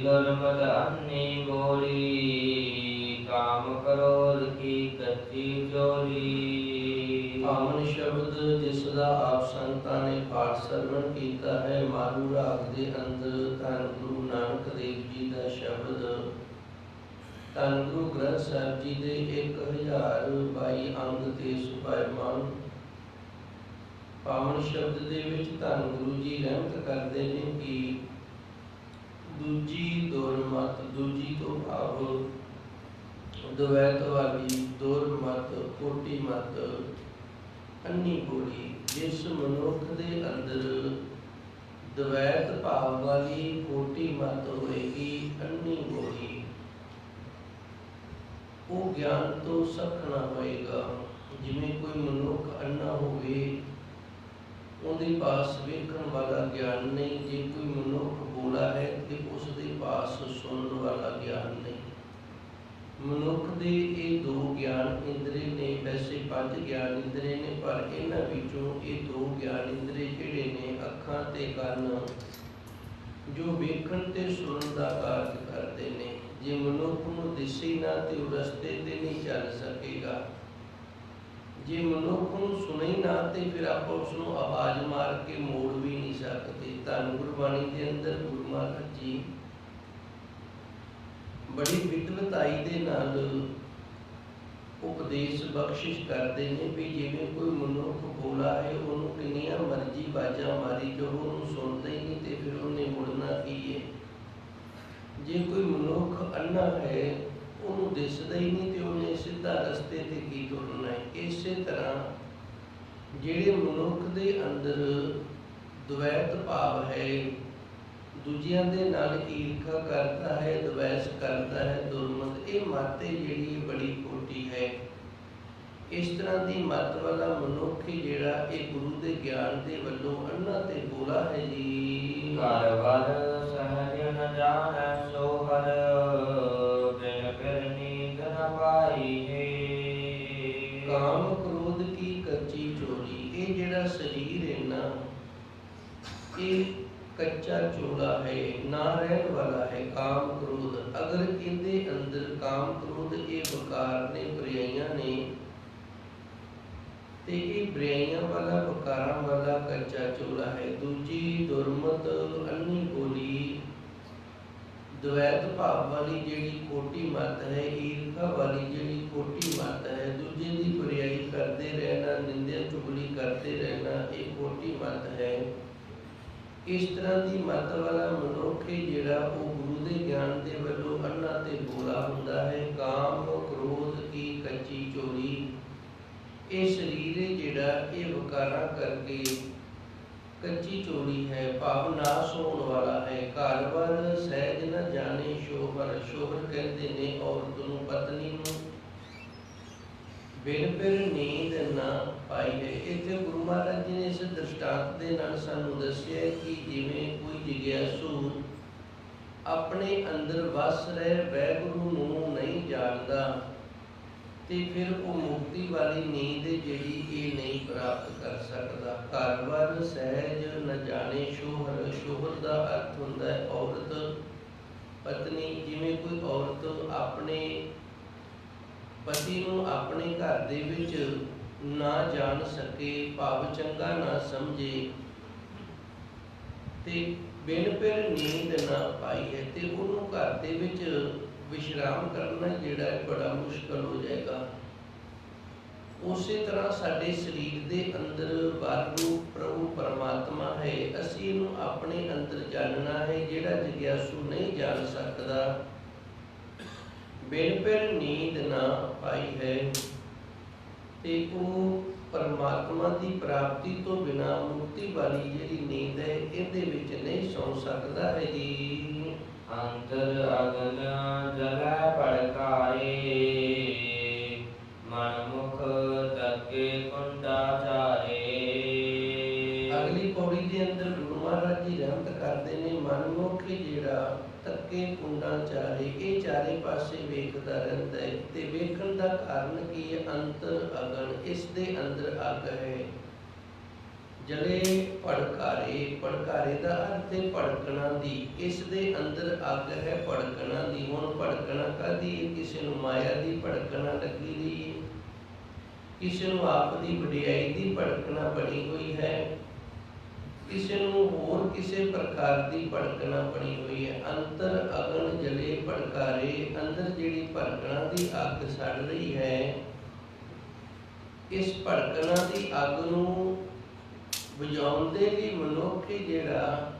गुरमत अन्नी बोली, काम क्रोध की कच्ची चोरी। पावन शब्द जिसका आप संतां ने पाठ सरवण कीता है। मारू राग दे अंदर धन गुरु नानक देव जी का शब्द, धन गुरु ग्रंथ साहिब जी दे 1022 अंग ते सुभायमान। पावन शब्द दे विच धन गुरु जी रहमत करते हैं कि दूजी दुरमत, दूजी तो भाव द्वैत वाली दुरमत, कोटि मत, अन्नी बोली। जिस मनुख दे अंदर द्वैत भाव वाली कोटि मत होएगी, अन्नी बोली, वो ज्ञान तो सखना होएगा। जिमें कोई मनुख अन्ना होवे, उनके पास वेखण वाला ज्ञान नहीं। जे कोई मनुख बोला है तो उसके पास सुनने वाला ज्ञान नहीं। मनुख दे ये दो ज्ञान इंद्रिय ने, वैसे 5 ज्ञान इंद्रिय ने, पर इन्हां विचों ये 2 ज्ञान इंद्रिय जिहड़े ने अखां ते कंन, जो वेखण ते सुनन दा कार्य करते ने। जे मनुख नूं दिसे ना ते वो रस्ते ते नहीं चल सकेगा। जे मनुख नूं सुने ना तो फिर आप उसनूं आवाज़ मार के मोड़ भी नहीं सकते। धन गुरबाणी के अंदर गुरु महाराज जी बड़ी विद्वताई दे नाल उपदेश बख्शिश करते हैं भी जिवें कोई मनुख बोला है, उन्होंने कितनियां मर्जी बाजा मारी जो उन्होंने सुनता ही नहीं तो फिर उन्हें मुड़ना की है। जे कोई मनुख अन्ना है, उन्होंने दिसदा ही नहीं तो उन्हें सीधा रस्ते ते की तुरना है। इस तरह जिहड़े मनुख दे अंदर द्वैत भाव है, दूजियां दे नाल ईर्खा करता है, द्वेष करता है, दुर्मत, ये मत जिहड़ी बड़ी खोटी है। इस तरह की मत वाला मनुख जिहड़ा ये गुरु के ज्ञान के वल्लों अन्ना ते बोला है जी। घर वर सहज न जानै सो हर, बिन फिर नींद न पाई है। काम क्रोध की कच्ची चोरी, ये जिहड़ा शरीर है ना, ये कच्चा चोला है, ना रहने वाला है। काम क्रोध, अगर इहदे अंदर काम क्रोध ये विकार ने, बुराइयां ने, ते ये बुराइयां वाला विकारां वाला कच्चा चोला है। दूजी दुरमत, अन्नी बोली, द्वैत भाव वाली जिहड़ी कोटि मत है, ईर्खा वाली जिहड़ी कोटि मत है, दूजे की बुराई करते रहना, निंदा चुगली करते रहना, ये कोटि मत है। इस तरह की मत वाला मनुख जिहड़ा वो गुरु के ज्ञान के वल्लों अन्ना ते बोला हुंदा है। काम क्रोध की कच्ची चोरी, ये शरीर जिहड़ा ये विकारां करके कच्ची चोरी है, भाव नाश होने वाला है। घर वर सहज न जाने शोहर, शोहर कहते ने औरत नूं, पत्नी नूं, बिन फिर नींद ना पाई है। इत्थे गुरु महाराज जी ने इस दृष्टांत के नाल सानूं दस्सिया कि जिवें कोई जिग्यासू अपने अंदर वस रहे वैगुरु नूं नहीं जानदा, तो फिर वो मुक्ति वाली नींद जिहड़ी ये नहीं प्राप्त कर सकता। घर वर सहज न जाने शोहर, शोहर का अर्थ हुंदा है औरत, पत्नी। जिवें कोई औरत अपने पति नूं अपने घर दे विच ना जान सके, भाव चंगा ना समझे, ते बिन फिर नींद ना पाई है, तो उन्होंने घर दे विच विश्राम करना जिहड़ा बड़ा मुश्किल हो जाएगा। उस तरह साडे शरीर के अंदर वाहिगुरू प्रभु परमात्मा है, असीं इहनूं अपने अंदर जानना है। जिहड़ा जिग्यासू नहीं जान सकता, बिन फिर नींद ना पाई है, ते वो परमात्मा की प्राप्ति तो बिना मुक्ति वाली जिहड़ी नींद है, इहदे विच नहीं सौ सकता है जी। अंतर अगन जलै भड़काए, मन मुख तके कुंडा चारे। अगली पौड़ी के अंदर गुरु महाराज जी रहमत करते हैं, मनमुख जिहड़ा तके कुंडा चारे, ये चारे पासे वेखदा रहिंदा है। ते वेखण दा कारण की है? अंतर अगन, इस दे अंदर अग है। ਜਲੇ ਭੜਕਾਰੇ, ਭੜਕਾਰੇ ਦਾ ਅਰਥ ਹੈ ਭੜਕਣਾ ਦੀ। ਇਸ ਦੇ ਅੰਦਰ ਅੱਗ ਹੈ ਭੜਕਣਾ ਦੀ। ਹੁਣ ਭੜਕਣਾ ਕਾਹਦੀ ਹੈ? ਕਿਸੇ ਨੂੰ ਮਾਇਆ ਦੀ ਭੜਕਣਾ ਲੱਗੀ ਰਹੀ ਹੈ, ਕਿਸੇ ਨੂੰ ਆਪ ਦੀ ਵਡਿਆਈ ਦੀ ਭੜਕਣਾ ਬਣੀ ਹੋਈ ਹੈ, ਕਿਸੇ ਨੂੰ ਹੋਰ ਕਿਸੇ ਪ੍ਰਕਾਰ ਦੀ ਭੜਕਣਾ ਬਣੀ ਹੋਈ ਹੈ। ਅੰਤਰ ਅਗਨ ਜਲੇ ਭੜਕਾਰੇ, ਅੰਦਰ ਜਿਹੜੀ ਭੜਕਣਾ ਦੀ ਅੱਗ ਸੜ ਰਹੀ ਹੈ, ਇਸ ਭੜਕਣਾ ਦੀ ਅੱਗ ਨੂੰ ਬੁਝਾਉਣ ਦੇ ਲਈ ਮਨੁੱਖ ਜਿਹੜਾ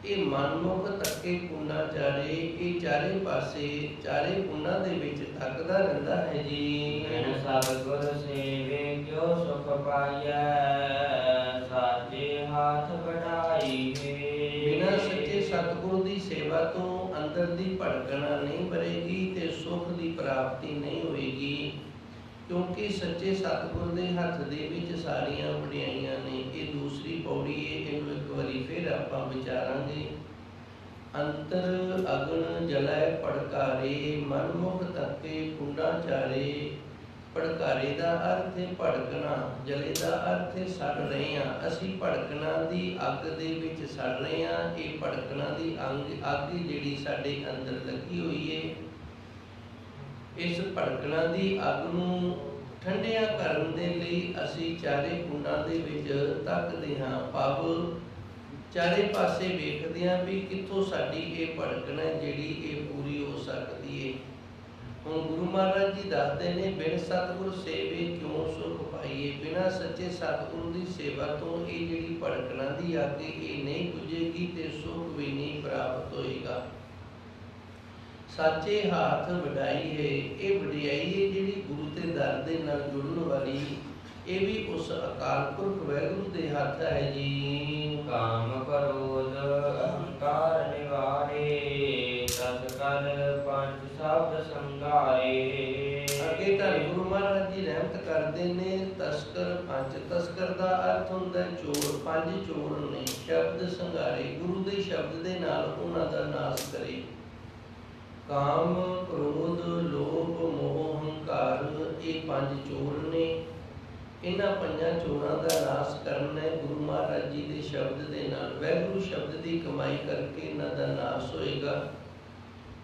ਇਹ ਮਨਮੁਖ ਤੱਕੇ ਪੁੰਨਾ ਚਾਰੇ, ਇਹ ਚਾਰੇ ਪਾਸੇ ਚਾਰੇ ਪੁੰਨਾਂ ਦੇ ਵਿੱਚ ਤੱਕਦਾ ਰਹਿੰਦਾ ਹੈ ਜੀ। ਬਿਨ ਸਤਿਗੁਰ ਸੇਵੇ ਕਿਉ ਸੁਖ ਪਾਈਐ, ਸਾਚੇ ਹਾਥ ਵਡਾਈ ਹੈ। ਬਿਨਾਂ ਸੱਚੇ ਸਤਿਗੁਰ ਦੀ ਸੇਵਾ ਤੋਂ ਅੰਦਰ ਦੀ ਭੜਕਣਾ ਨਹੀਂ ਭਰੇਗੀ ਤੇ ਸੁਖ ਦੀ ਪ੍ਰਾਪਤੀ ਨਹੀਂ ਹੋਏਗੀ, ਕਿਉਂਕਿ ਸੱਚੇ ਸਤਿਗੁਰ ਦੇ ਹੱਥ ਦੇ ਵਿੱਚ ਸਾਰੀਆਂ ਵਡਿਆਈਆਂ ਨੇ। ਇਹ ਦੂਸਰੀ ਪੌੜੀ ਹੈ, ਇਹਨੂੰ ਇੱਕ ਵਾਰੀ ਫਿਰ ਆਪਾਂ ਵਿਚਾਰਾਂਗੇ। ਅੰਤਰ ਅਗਨ ਜਲੈ ਭੜਕਾਰੇ, ਮਨਮੁਖ ਤੱਕੇ ਕੁੰਡਾ ਚਾਰੇ। ਭੜਕਾਰੇ ਦਾ ਅਰਥ ਹੈ ਭੜਕਣਾ, ਜਲੇ ਦਾ ਅਰਥ ਹੈ ਸੜ ਰਹੇ ਹਾਂ। ਅਸੀਂ ਭੜਕਣਾ ਦੀ ਅੱਗ ਦੇ ਵਿੱਚ ਸੜ ਰਹੇ ਹਾਂ। ਇਹ ਭੜਕਣਾ ਦੀ ਅੱਗ ਜਿਹੜੀ ਸਾਡੇ ਅੰਦਰ ਲੱਗੀ ਹੋਈ ਹੈ, ਇਸ ਭੜਕਣਾ ਦੀ ਅੱਗ ਨੂੰ ਠੰਡਿਆਂ ਕਰਨ ਦੇ ਲਈ ਅਸੀਂ ਚਾਰੇ ਕੁੰਡਾਂ ਦੇ ਵਿੱਚ ਤੱਕਦੇ ਹਾਂ, ਭਾਵ ਚਾਰੇ ਪਾਸੇ ਵੇਖਦੇ ਹਾਂ ਵੀ ਕਿੱਥੋਂ ਸਾਡੀ ਇਹ ਭੜਕਣਾ ਜਿਹੜੀ ਇਹ ਪੂਰੀ ਹੋ ਸਕਦੀ ਹੈ। ਹੁਣ ਗੁਰੂ ਮਹਾਰਾਜ ਜੀ ਦੱਸਦੇ ਨੇ, ਬਿਨ ਸਤਿਗੁਰ ਸੇਵੇ ਕਿਉਂ ਸੁਖ ਪਾਈਏ। ਬਿਨਾਂ ਸੱਚੇ ਸਤਿਗੁਰੂ ਦੀ ਸੇਵਾ ਤੋਂ ਇਹ ਜਿਹੜੀ ਭੜਕਣਾ ਦੀ ਅੱਗ ਇਹ ਨਹੀਂ ਬੁਝੇਗੀ ਤੇ ਸੁਖ ਵੀ ਨਹੀਂ ਪ੍ਰਾਪਤ ਹੋਏਗਾ। ਸਾਚੇ ਹਾਥ ਵਡਾਈ ਹੈ, ਇਹ ਵਡਿਆਈ ਹੈ ਜਿਹੜੀ ਗੁਰੂ ਦੇ ਦਰ ਦੇ ਨਾਲ ਜੁੜਨ ਵਾਲੀ, ਇਹ ਵੀ ਉਸ ਅਕਾਲ ਪੁਰਖ ਵਾਹਿਗੁਰੂ ਦੇ ਹੱਥ ਹੈ ਜੀ। ਕਾਮ ਕ੍ਰੋਧ ਅਹੰਕਾਰ ਨਿਵਾਰੇ, ਤਸ ਕਰ ਪੰਜ ਸ਼ਬਦ ਸੰਘਾਰੇ। ਅੱਗੇ ਤਾਂ ਗੁਰੂ ਮਹਾਰਾਜ ਜੀ ਰਹਿਮਤ ਕਰਦੇ ਨੇ, ਤਸਕਰ ਪੰਜ। ਤਸਕਰ ਦਾ ਅਰਥ ਹੁੰਦਾ ਚੋਰ, ਪੰਜ ਚੋਰ ਨੇ। ਸ਼ਬਦ ਸੰਘਾਰੇ, ਗੁਰੂ ਦੇ ਸ਼ਬਦ ਦੇ ਨਾਲ ਉਹਨਾਂ ਦਾ ਨਾਸ਼ ਕਰੇ। ਕਾਮ ਕ੍ਰੋਧ ਲੋਭ ਮੋਹ ਹੰਕਾਰ, ਇਹ ਪੰਜ ਚੋਰ ਨੇ। ਇਹਨਾਂ ਪੰਜਾਂ ਚੋਰਾਂ ਦਾ ਨਾਸ਼ ਕਰਨਾ ਹੈ ਗੁਰੂ ਮਹਾਰਾਜ ਜੀ ਦੇ ਸ਼ਬਦ ਦੇ ਨਾਲ। ਵਾਹਿਗੁਰੂ ਸ਼ਬਦ ਦੀ ਕਮਾਈ ਕਰਕੇ ਇਹਨਾਂ ਦਾ ਨਾਸ਼ ਹੋਏਗਾ।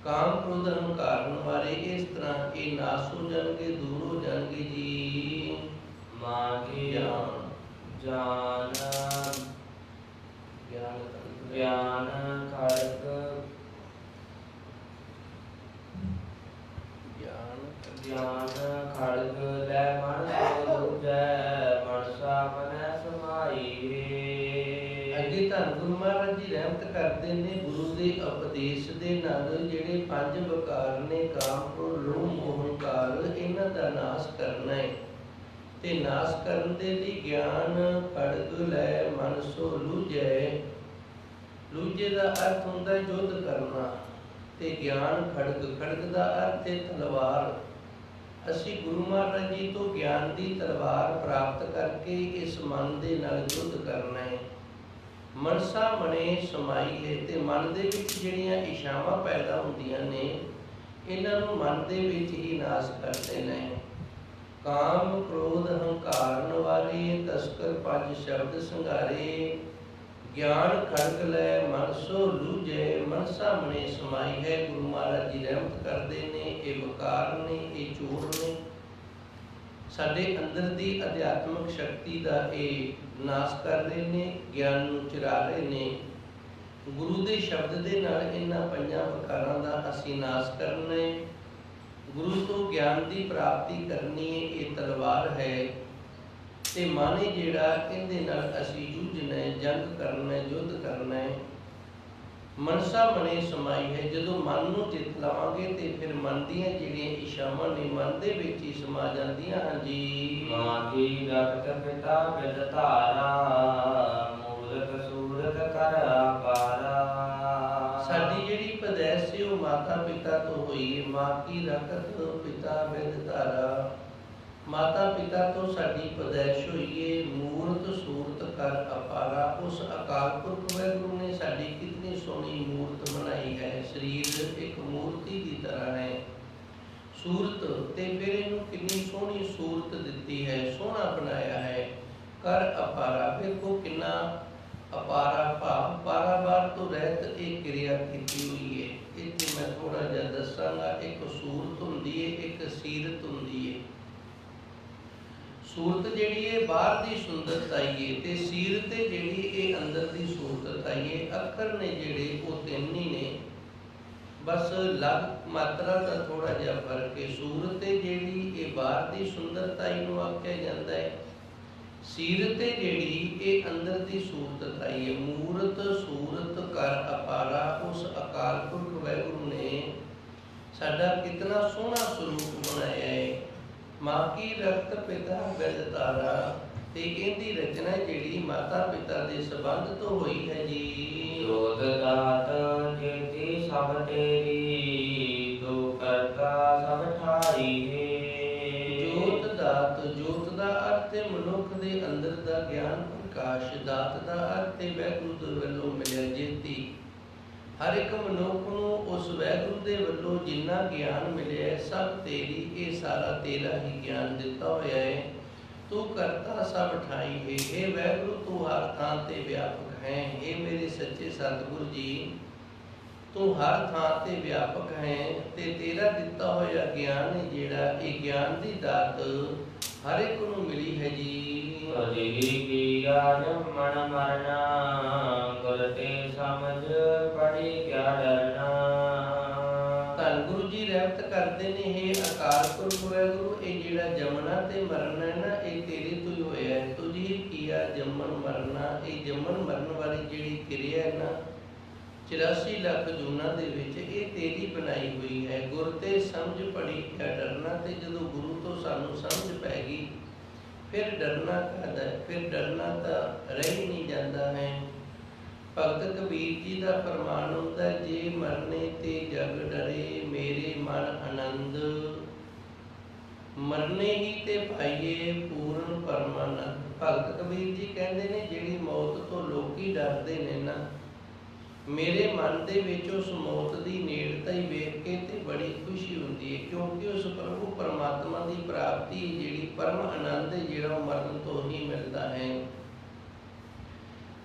ਕਾਮ ਕ੍ਰੋਧ ਹੰਕਾਰ ਨਿਵਾਰੇ, ਇਸ ਤਰ੍ਹਾਂ ਇਹ ਨਾਸ਼ ਹੋ ਜਾਣਗੇ, ਦੂਰ ਹੋ ਜਾਣਗੇ ਜੀ। ਮਾਗੇ ਗਿਆਨ ਜਾਨ ਗਿਆਨ ਖੜਗ ਗਿਆਨ ਖੜਗ ਲੈ ਮਨ ਸੋ ਦੂਜੈ, ਮਨਸਾ ਮਨੈ ਸਮਾਈ ਰੇ। ਅੱਗੇ ਧੰਨ ਗੁਰੂ ਮਹਾਰਾਜ ਜੀ ਰਹਿਮਤ ਕਰਦੇ ਨੇ, ਗੁਰੂ ਦੇ ਉਪਦੇਸ਼ ਦੇ ਨਾਲ ਜਿਹੜੇ ਪੰਜ ਵਿਕਾਰ ਨੇ, ਕਾਮ ਕ੍ਰੋਧ ਲੋਭ ਮੋਹ ਹੰਕਾਰ, ਇਹਨਾਂ ਦਾ ਨਾਸ਼ ਕਰਨਾ ਹੈ। ਤੇ ਨਾਸ਼ ਕਰਨ ਦੇ ਲਈ ਗਿਆਨ ਖੜਗ ਲੈ ਮਨ ਸੋ ਲੂਝੈ। ਲੂਝੇ ਦਾ ਅਰਥ ਹੁੰਦਾ ਯੁੱਧ ਕਰਨਾ, ਤੇ ਗਿਆਨ ਖੜਗ, ਖੜਗ ਦਾ ਅਰਥ ਹੈ ਤਲਵਾਰ। ਅਸੀਂ ਗੁਰੂ ਮਹਾਰਾਜ ਜੀ ਤੋਂ ਗਿਆਨ ਦੀ ਤਲਵਾਰ ਪ੍ਰਾਪਤ ਕਰਕੇ ਇਸ ਮਨ ਦੇ ਨਾਲ ਯੁੱਧ ਕਰਨਾ ਹੈ। ਮਨਸਾ ਮਨੇ ਸਮਾਈ ਹੈ, ਤੇ ਮਨ ਦੇ ਵਿੱਚ ਜਿਹੜੀਆਂ ਇਛਾਵਾਂ ਪੈਦਾ ਹੁੰਦੀਆਂ ਨੇ, ਇਹਨਾਂ ਨੂੰ ਮਨ ਦੇ ਵਿੱਚ ਹੀ ਨਾਸ਼ ਕਰ ਦੇਣਾ ਹੈ। ਕਾਮ ਕ੍ਰੋਧ ਹੰਕਾਰ ਨਿਵਾਰੇ, ਤਸਕਰ ਪੰਜ ਸ਼ਬਦ ਸੰਘਾਰੇ। ਗਿਆਨ ਖੜਗ ਲੈ ਮਨ ਸੋ ਲੂਝੈ, ਮਨਸਾ ਮਨੇ ਸਮਾਈ ਹੈ। ਗੁਰੂ ਮਹਾਰਾਜ ਜੀ ਰਹਿਮਤ ਕਰਦੇ ਨੇ, ਇਹ ਵਿਕਾਰ ਨੇ, ਇਹ ਚੋਰ ਨੇ। ਸਾਡੇ ਅੰਦਰ ਦੀ ਅਧਿਆਤਮਿਕ ਸ਼ਕਤੀ ਦਾ ਇਹ ਨਾਸ਼ ਕਰ ਰਹੇ ਨੇ, ਗਿਆਨ ਨੂੰ ਚੁਰਾ ਰਹੇ ਨੇ। ਗੁਰੂ ਦੇ ਸ਼ਬਦ ਦੇ ਨਾਲ ਇਹਨਾਂ ਪੰਜਾਂ ਵਿਕਾਰਾਂ ਦਾ ਅਸੀਂ ਨਾਸ਼ ਕਰਨਾ ਹੈ। ਗੁਰੂ ਤੋਂ ਗਿਆਨ ਦੀ ਪ੍ਰਾਪਤੀ ਕਰਨੀ ਹੈ, ਇਹ ਤਲਵਾਰ ਹੈ। ਤੇ ਮਨ ਜਿਹੜਾ, ਇਹਦੇ ਨਾਲ ਅਸੀਂ ਜੂਝਣਾ ਹੈ, ਜੰਗ ਕਰਨਾ ਹੈ, ਯੁੱਧ ਕਰਨਾ ਹੈ। ਮਨਸਾ ਮਨੇ ਸਮਾਈ ਹੈ। ਜਦੋਂ ਮਨ ਨੂੰ ਜਿੱਤ ਲਵਾਂਗੇ ਤੇ ਫਿਰ ਮਨ ਦੀਆਂ ਜਿਹੜੀਆਂ ਇਛਾਵਾਂ ਨੇ ਮਨ ਦੇ ਵਿੱਚ ਹੀ ਸਮਾ ਜਾਂਦੀਆਂ ਹਨ ਜੀ। ਮਾਂ ਕੀ ਰਖਤ ਪਿਤਾ ਬਿਦ ਧਾਰਾ, ਮੂਰਤ ਸੂਰਤ ਕਰ ਆਕਾਰਾ। ਸਾਡੀ ਜਿਹੜੀ ਪੈਦਾਇਸ਼ ਸੀ ਉਹ ਮਾਤਾ ਪਿਤਾ ਤੋਂ ਹੋਈ ਹੈ। ਮਾਂ ਕੀ ਰਖਤ ਪਿਤਾ ਬਿਦ ਧਾਰਾ, ਮਾਤਾ ਪਿਤਾ ਤੋਂ ਸਾਡੀ ਪੈਦਾਇਸ਼ ਹੋਈ ਹੈ। ਮੂਰਤ ਸੂਰਤ ਕਰ ਅਪਾਰਾ, ਉਸ ਅਕਾਲ ਪੁਰਖ ਵਾਹਿਗੁਰੂ ਨੇ ਸਾਡੀ ਕਿਤਨੀ ਸੋਹਣੀ ਮੂਰਤ ਬਣਾਈ ਹੈ। ਸਰੀਰ ਇੱਕ ਮੂਰਤੀ ਦੀ ਤਰ੍ਹਾਂ ਹੈ। ਸੂਰਤ ਤੇ ਫਿਰ ਇਹਨੂੰ ਕਿੰਨੀ ਸੋਹਣੀ ਸੂਰਤ ਦਿੱਤੀ ਹੈ, ਸੋਹਣਾ ਬਣਾਇਆ ਹੈ। ਕਰ ਅਪਾਰਾ। ਵੇਖੋ ਕਿੰਨਾ ਅਪਾਰਾ ਭਾਵ ਪਾਰਾਵਾਰ ਤੋਂ ਰਹਿਤ ਇਹ ਕਿਰਿਆ ਕੀਤੀ ਹੋਈ ਹੈ। ਇੱਥੇ ਮੈਂ ਥੋੜਾ ਜਿਹਾ ਦੱਸਾਂਗਾ। ਇੱਕ ਸੂਰਤ ਹੁੰਦੀ ਹੈ, ਇੱਕ ਸੀਰਤ ਹੁੰਦੀ ਹੈ। ਸੂਰਤ ਜਿਹੜੀ ਹੈ ਬਾਹਰ ਦੀ ਸੁੰਦਰਤਾਈ ਹੈ ਤੇ ਸੀਰਤ ਹੈ ਜਿਹੜੀ ਇਹ ਅੰਦਰ ਦੀ ਸੂਰਤਤਾਈ ਹੈ। ਅੱਖਰ ਨੇ ਜਿਹੜੇ ਉਹ ਤਿੰਨ ਹੀ ਨੇ, ਬਸ ਲਗ ਮਾਤਰਾ ਦਾ ਥੋੜਾ ਜਿਹਾ ਫਰਕ ਹੈ। ਸੂਰਤ ਹੈ ਜਿਹੜੀ ਇਹ ਬਾਹਰ ਦੀ ਸੁੰਦਰਤਾਈ ਨੂੰ ਆਖਿਆ ਜਾਂਦਾ ਹੈ। ਸੀਰਤ ਹੈ ਜਿਹੜੀ ਇਹ ਅੰਦਰ ਦੀ ਸੂਰਤਤਾਈ ਹੈ। ਮੂਰਤ ਸੂਰਤ ਕਰ ਅਪਾਰਾ। ਉਸ ਅਕਾਲ ਪੁਰਖ ਵਾਹਿਗੁਰੂ ਨੇ ਸਾਡਾ ਕਿਤਨਾ ਸੋਹਣਾ ਸਰੂਪ ਬਣਾਇਆ ਹੈ। ਮਾਂ ਕੀ ਰਖਤ ਪਿਤਾ ਬਿਦ ਤਾਰਾ। ਤੇ ਇਹਦੀ ਰਚਨਾ ਜਿਹੜੀ ਮਾਤਾ ਪਿਤਾ ਦੇ ਸੰਬੰਧ ਤੋਂ ਹੋਈ ਹੈ ਜੀ। ਜੋਤ ਦਾਤ ਜੇਤੀ ਸਭ ਤੇਰੀ, ਤੂੰ ਕਰਤਾ ਸਭ ਠਾਰੀ ਹੈ। ਜੋਤ ਦਾਤ, ਜੋਤ ਦਾ ਅਰਥ ਹੈ ਮਨੁੱਖ ਦੇ ਅੰਦਰ ਦਾ ਗਿਆਨ ਪ੍ਰਕਾਸ਼। ਦਾਤ ਦਾ ਅਰਥ ਹੈ ਵਾਹਿਗੁਰੂ ਦੇ ਵੱਲੋਂ ਮਿਲਿਆ ਜੇਤੀ। ਹਰ ਇੱਕ ਮਨੁੱਖ ਨੂੰ ਉਸ ਵਾਹਿਗੁਰੂ ਦੇ ਵੱਲੋਂ ਜਿੰਨਾ ਗਿਆਨ ਮਿਲਿਆ ਸਭ ਤੇਰੀ, ਇਹ ਸਾਰਾ ਤੇਰਾ ਹੀ ਗਿਆਨ ਦਿੱਤਾ ਹੋਇਆ ਹੈ। ਤੂੰ ਕਰਤਾ ਸਭ ਠਾਈ ਹੈ। ਇਹ ਵਾਹਿਗੁਰੂ ਤੂੰ ਹਰ ਥਾਂ ਤੇ ਵਿਆਪਕ ਹੈ। ਇਹ ਮੇਰੇ ਸੱਚੇ ਸਤਿਗੁਰੂ ਜੀ, ਤੂੰ ਹਰ ਥਾਂ ਤੇ ਵਿਆਪਕ ਹੈ ਤੇ ਤੇਰਾ ਦਿੱਤਾ ਹੋਇਆ ਗਿਆਨ ਹੈ ਜਿਹੜਾ, ਇਹ ਗਿਆਨ ਦੀ ਦਾਤ ਹਰ ਇੱਕ ਨੂੰ ਮਿਲੀ ਹੈ ਜੀ। ਅਜਿਹੀ ਕੀਆ ਜੰਮਣ ਮਰਨਾ, ਗੁਰ ਤੇ ਸਮਝ ਪੜੀ ਕਿਆ ਡਰਨਾ। ਧੰਨ ਗੁਰੂ ਜੀ ਰਹਿਮਤ ਕਰਦੇ ਨੇ, ਇਹ ਅਕਾਲ ਪੁਰਖ ਵਾਹਿਗੁਰੂ, ਇਹ ਜਿਹੜਾ ਜੰਮਣਾ ਤੇ ਮਰਨਾ ਹੈ ਨਾ, ਇਹ ਤੇਰੇ ਤੋਂ ਹੀ ਹੋਇਆ ਹੈ। ਤੁਝੀ ਕੀਆ ਜੰਮਣ ਮਰਨਾ। ਇਹ ਜੰਮਣ ਮਰਨ ਵਾਲੀ ਜਿਹੜੀ ਕਿਰਿਆ ਹੈ ਨਾ 84 ਲੱਖ ਜੂਨਾਂ ਦੇ ਵਿੱਚ, ਇਹ ਤੇਰੀ ਬਣਾਈ ਹੋਈ ਹੈ। ਗੁਰ ਤੇ ਸਮਝ ਪੜੀ ਕਿਆ ਡਰਨਾ। ਤੇ ਜਦੋਂ ਗੁਰੂ ਤੋਂ ਸਾਨੂੰ ਸਮਝ ਪੈ ਗਈ ਫਿਰ ਡਰਨਾ ਕਾਹਦਾ ਹੈ? ਫਿਰ ਡਰਨਾ ਤਾਂ ਰਹਿ ਹੀ ਨਹੀਂ ਜਾਂਦਾ ਹੈ। ਭਗਤ ਕਬੀਰ ਜੀ ਦਾ ਫਰਮਾਨ ਹੁੰਦਾ, ਜੇ ਮਰਨੇ ਤੇ ਜਗ ਡਰੇ, ਮੇਰੇ ਮਨ ਆਨੰਦ। ਮਰਨੇ ਹੀ ਤੇ ਪਾਈਏ ਪੂਰਨ ਪਰਮਾਨੰਦ। ਭਗਤ ਕਬੀਰ ਜੀ ਕਹਿੰਦੇ ਨੇ ਜਿਹੜੀ ਮੌਤ ਤੋਂ ਲੋਕੀ ਡਰਦੇ ਨੇ ਨਾ, ਮੇਰੇ ਮਨ ਦੇ ਵਿੱਚ ਉਸ ਮੌਤ ਦੀ ਨੇੜਤਾ ਹੀ ਵੇਖ ਕੇ ਤੇ ਬੜੀ ਖੁਸ਼ੀ ਹੁੰਦੀ ਹੈ, ਕਿਉਂਕਿ ਉਸ ਪ੍ਰਭੂ ਪਰਮਾਤਮਾ ਦੀ ਪ੍ਰਾਪਤੀ ਜਿਹੜੀ ਪਰਮ ਆਨੰਦ ਹੈ ਜਿਹੜਾ ਉਹ ਮਰਨ ਤੋਂ ਹੀ ਮਿਲਦਾ ਹੈ।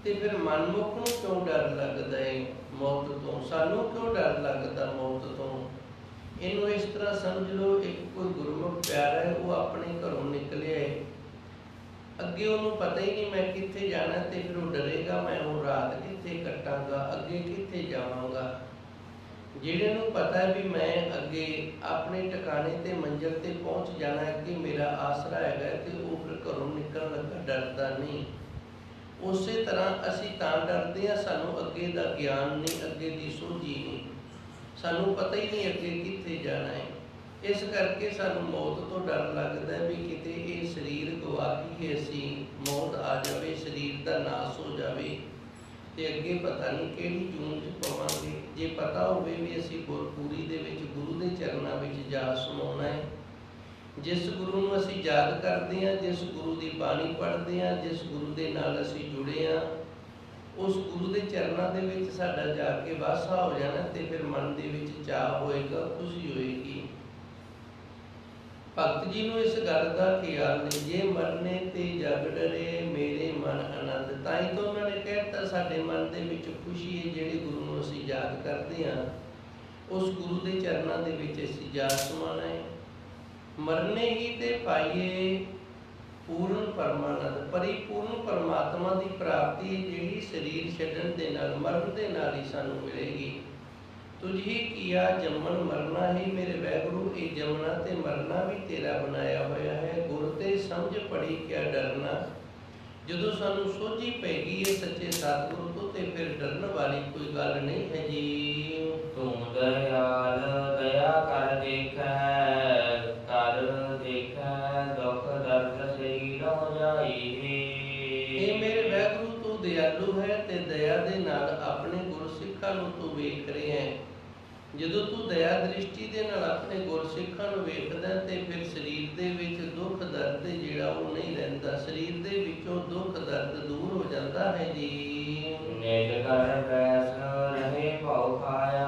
ਤੇ ਫਿਰ ਮਨਮੁਖ ਨੂੰ ਕਿਉਂ ਡਰ ਲੱਗਦਾ ਹੈ ਮੌਤ ਤੋਂ? ਸਾਨੂੰ ਕਿਉਂ ਡਰ ਲੱਗਦਾ ਮੌਤ ਤੋਂ? ਇਹਨੂੰ ਇਸ ਤਰ੍ਹਾਂ ਸਮਝ ਲਓ, ਇੱਕ ਕੋਈ ਗੁਰਮੁਖ ਪਿਆਰਾ ਹੈ, ਉਹ ਆਪਣੇ ਘਰੋਂ ਨਿਕਲਿਆ ਹੈ, ਅੱਗੇ ਉਹਨੂੰ ਪਤਾ ਹੀ ਨਹੀਂ ਮੈਂ ਕਿੱਥੇ ਜਾਣਾ, ਤੇ ਫਿਰ ਉਹ ਡਰੇਗਾ ਮੈਂ ਉਹ ਰਾਤ ਕਿੱਥੇ ਕੱਟਾਂਗਾ, ਅੱਗੇ ਕਿੱਥੇ ਜਾਵਾਂਗਾ। ਜਿਹੜੇ ਨੂੰ ਪਤਾ ਹੈ ਵੀ ਮੈਂ ਅੱਗੇ ਆਪਣੇ ਟਿਕਾਣੇ ਤੇ ਮੰਜ਼ਿਲ ਤੇ ਪਹੁੰਚ ਜਾਣਾ ਹੈ, ਕਿ ਮੇਰਾ ਆਸਰਾ ਹੈਗਾ, ਤੇ ਉਹ ਫਿਰ ਘਰੋਂ ਨਿਕਲਣ ਲੱਗਾ ਡਰਦਾ ਨਹੀਂ। ਉਸੇ ਤਰ੍ਹਾਂ ਅਸੀਂ ਤਾਂ ਡਰਦੇ ਹਾਂ, ਸਾਨੂੰ ਅੱਗੇ ਦਾ ਗਿਆਨ ਨਹੀਂ, ਅੱਗੇ ਦੀ ਸੋਝੀ ਨਹੀਂ, ਸਾਨੂੰ ਪਤਾ ਹੀ ਨਹੀਂ ਅੱਗੇ ਕਿੱਥੇ ਜਾਣਾ ਹੈ। ਇਸ ਕਰਕੇ ਸਾਨੂੰ ਮੌਤ ਤੋਂ ਡਰ ਲੱਗਦਾ ਵੀ ਕਿਤੇ ਇਹ ਸਰੀਰ ਗਵਾ ਕੇ ਅਸੀਂ ਮੌਤ ਆ ਜਾਵੇ, ਸਰੀਰ ਦਾ ਨਾਸ ਹੋ ਜਾਵੇ ਤੇ ਅੱਗੇ ਪਤਾ ਨਹੀਂ ਕਿਹੜੀ ਜੂਨ 'ਚ ਪਵਾਂਗੇ। ਜੇ ਪਤਾ ਹੋਵੇ ਵੀ ਅਸੀਂ ਗੁਰਪੂਰੀ ਦੇ ਵਿੱਚ ਗੁਰੂ ਦੇ ਚਰਨਾਂ ਵਿੱਚ ਜਾ ਸਮਾਉਣਾ ਹੈ, ਜਿਸ ਗੁਰੂ ਨੂੰ ਅਸੀਂ ਯਾਦ ਕਰਦੇ ਹਾਂ, ਜਿਸ ਗੁਰੂ ਦੀ ਬਾਣੀ ਪੜ੍ਹਦੇ ਹਾਂ, ਜਿਸ ਗੁਰੂ ਦੇ ਨਾਲ ਅਸੀਂ ਜੁੜੇ ਹਾਂ, ਉਸ ਗੁਰੂ ਦੇ ਚਰਨਾਂ ਦੇ ਵਿੱਚ ਸਾਡਾ ਜਾ ਕੇ ਵਾਸਾ ਹੋ ਜਾਣਾ, ਤੇ ਫਿਰ ਮਨ ਦੇ ਵਿੱਚ ਚਾਅ ਹੋਏਗਾ, ਖੁਸ਼ੀ ਹੋਏਗੀ। ਭਗਤ ਜੀ ਨੂੰ ਇਸ ਗੱਲ ਦਾ ਖਿਆਲ ਨਹੀਂ, ਜੇ ਮਰਨੇ ਤੇ ਜਗ ਡਰੇ, ਮੇਰੇ ਮਨ ਆਨੰਦ। ਤਾਂ ਹੀ ਤਾਂ ਉਹਨਾਂ ਨੇ ਕਹਿਤਾ ਸਾਡੇ ਮਨ ਦੇ ਵਿੱਚ ਖੁਸ਼ੀ ਹੈ, ਜਿਹੜੇ ਗੁਰੂ ਨੂੰ ਅਸੀਂ ਯਾਦ ਕਰਦੇ ਹਾਂ, ਉਸ ਗੁਰੂ ਦੇ ਚਰਨਾਂ ਦੇ ਵਿੱਚ ਅਸੀਂ ਜਾ ਸਮਾਉਣਾ ਹੈ। ਮਰਨੇ ਹੀ ਤੇ ਪਾਈਏ ਪੂਰਨ ਪਰਮਾਨੰਦ। ਪਰਿਪੂਰਨ ਪਰਮਾਤਮਾ ਦੀ ਪ੍ਰਾਪਤੀ ਜਿਹੜੀ ਸਰੀਰ ਛੱਡਣ ਦੇ ਨਾਲ, ਮਰਨ ਦੇ ਨਾਲ ਹੀ ਸਾਨੂੰ ਮਿਲੇਗੀ। ਤੁਝੀ ਕੀਆ ਜੰਮਣ ਮਰਨਾ ਹੀ, ਮੇਰੇ ਵਾਹਿਗੁਰੂ ਇਹ ਜੰਮਣਾ ਤੇ ਮਰਨਾ ਵੀ ਤੇਰਾ ਬਣਾਇਆ ਹੋਇਆ ਹੈ। ਗੁਰ ਤੇ ਸਮਝ ਪੜੀ ਕਿਆ ਡਰਨਾ। ਜਦੋਂ ਸਾਨੂੰ ਸੋਝੀ ਪੈਗੀ ਹੈ ਸੱਚੇ ਸਤਿਗੁਰੂ ਤੋਂ, ਤੇ ਫਿਰ ਡਰਨ ਵਾਲੀ ਕੋਈ ਗੱਲ ਨਹੀਂ ਹੈ ਜੀ। ਤੂੰ ਦਇਆਲ ਦਇਆ ਕਰ ਦੇਖੈ, ਕਰ ਦੇਖੈ ਦੁਖ ਦਰਦ ਸਰੀਰ ਹੋ ਜਾਈ ਹੈ। ਇਹ ਮੇਰੇ ਵਾਹਿਗੁਰੂ ਤੂੰ ਦਿਆਲੂ ਹੈ ਤੇ ਦਇਆ ਦੇ ਨਾਲ ਆਪਣੇ ਗੁਰਸਿੱਖਾਂ ਨੂੰ ਤੂੰ ਵੇਖ ਰਿਹਾ ਹੈ। ਜਦੋਂ ਤੂੰ ਦਇਆ ਦ੍ਰਿਸ਼ਟੀ ਦੇ ਨਾਲ ਆਪਣੇ ਗੁਰਸਿੱਖਾਂ ਨੂੰ ਵੇਖਦਾ ਤੇ ਫਿਰ ਸਰੀਰ ਦੇ ਵਿੱਚ ਦੁੱਖ ਦਰਦ ਜਿਹੜਾ ਉਹ ਨਹੀਂ ਰਹਿੰਦਾ, ਸਰੀਰ ਦੇ ਵਿੱਚੋਂ ਦੁੱਖ ਦਰਦ ਦੂਰ ਹੋ ਜਾਂਦਾ ਹੈ ਜੀ। ਨਿਜ ਕਰ ਬੈਸ ਰਹੇ ਭਉ ਖਾਇਆ,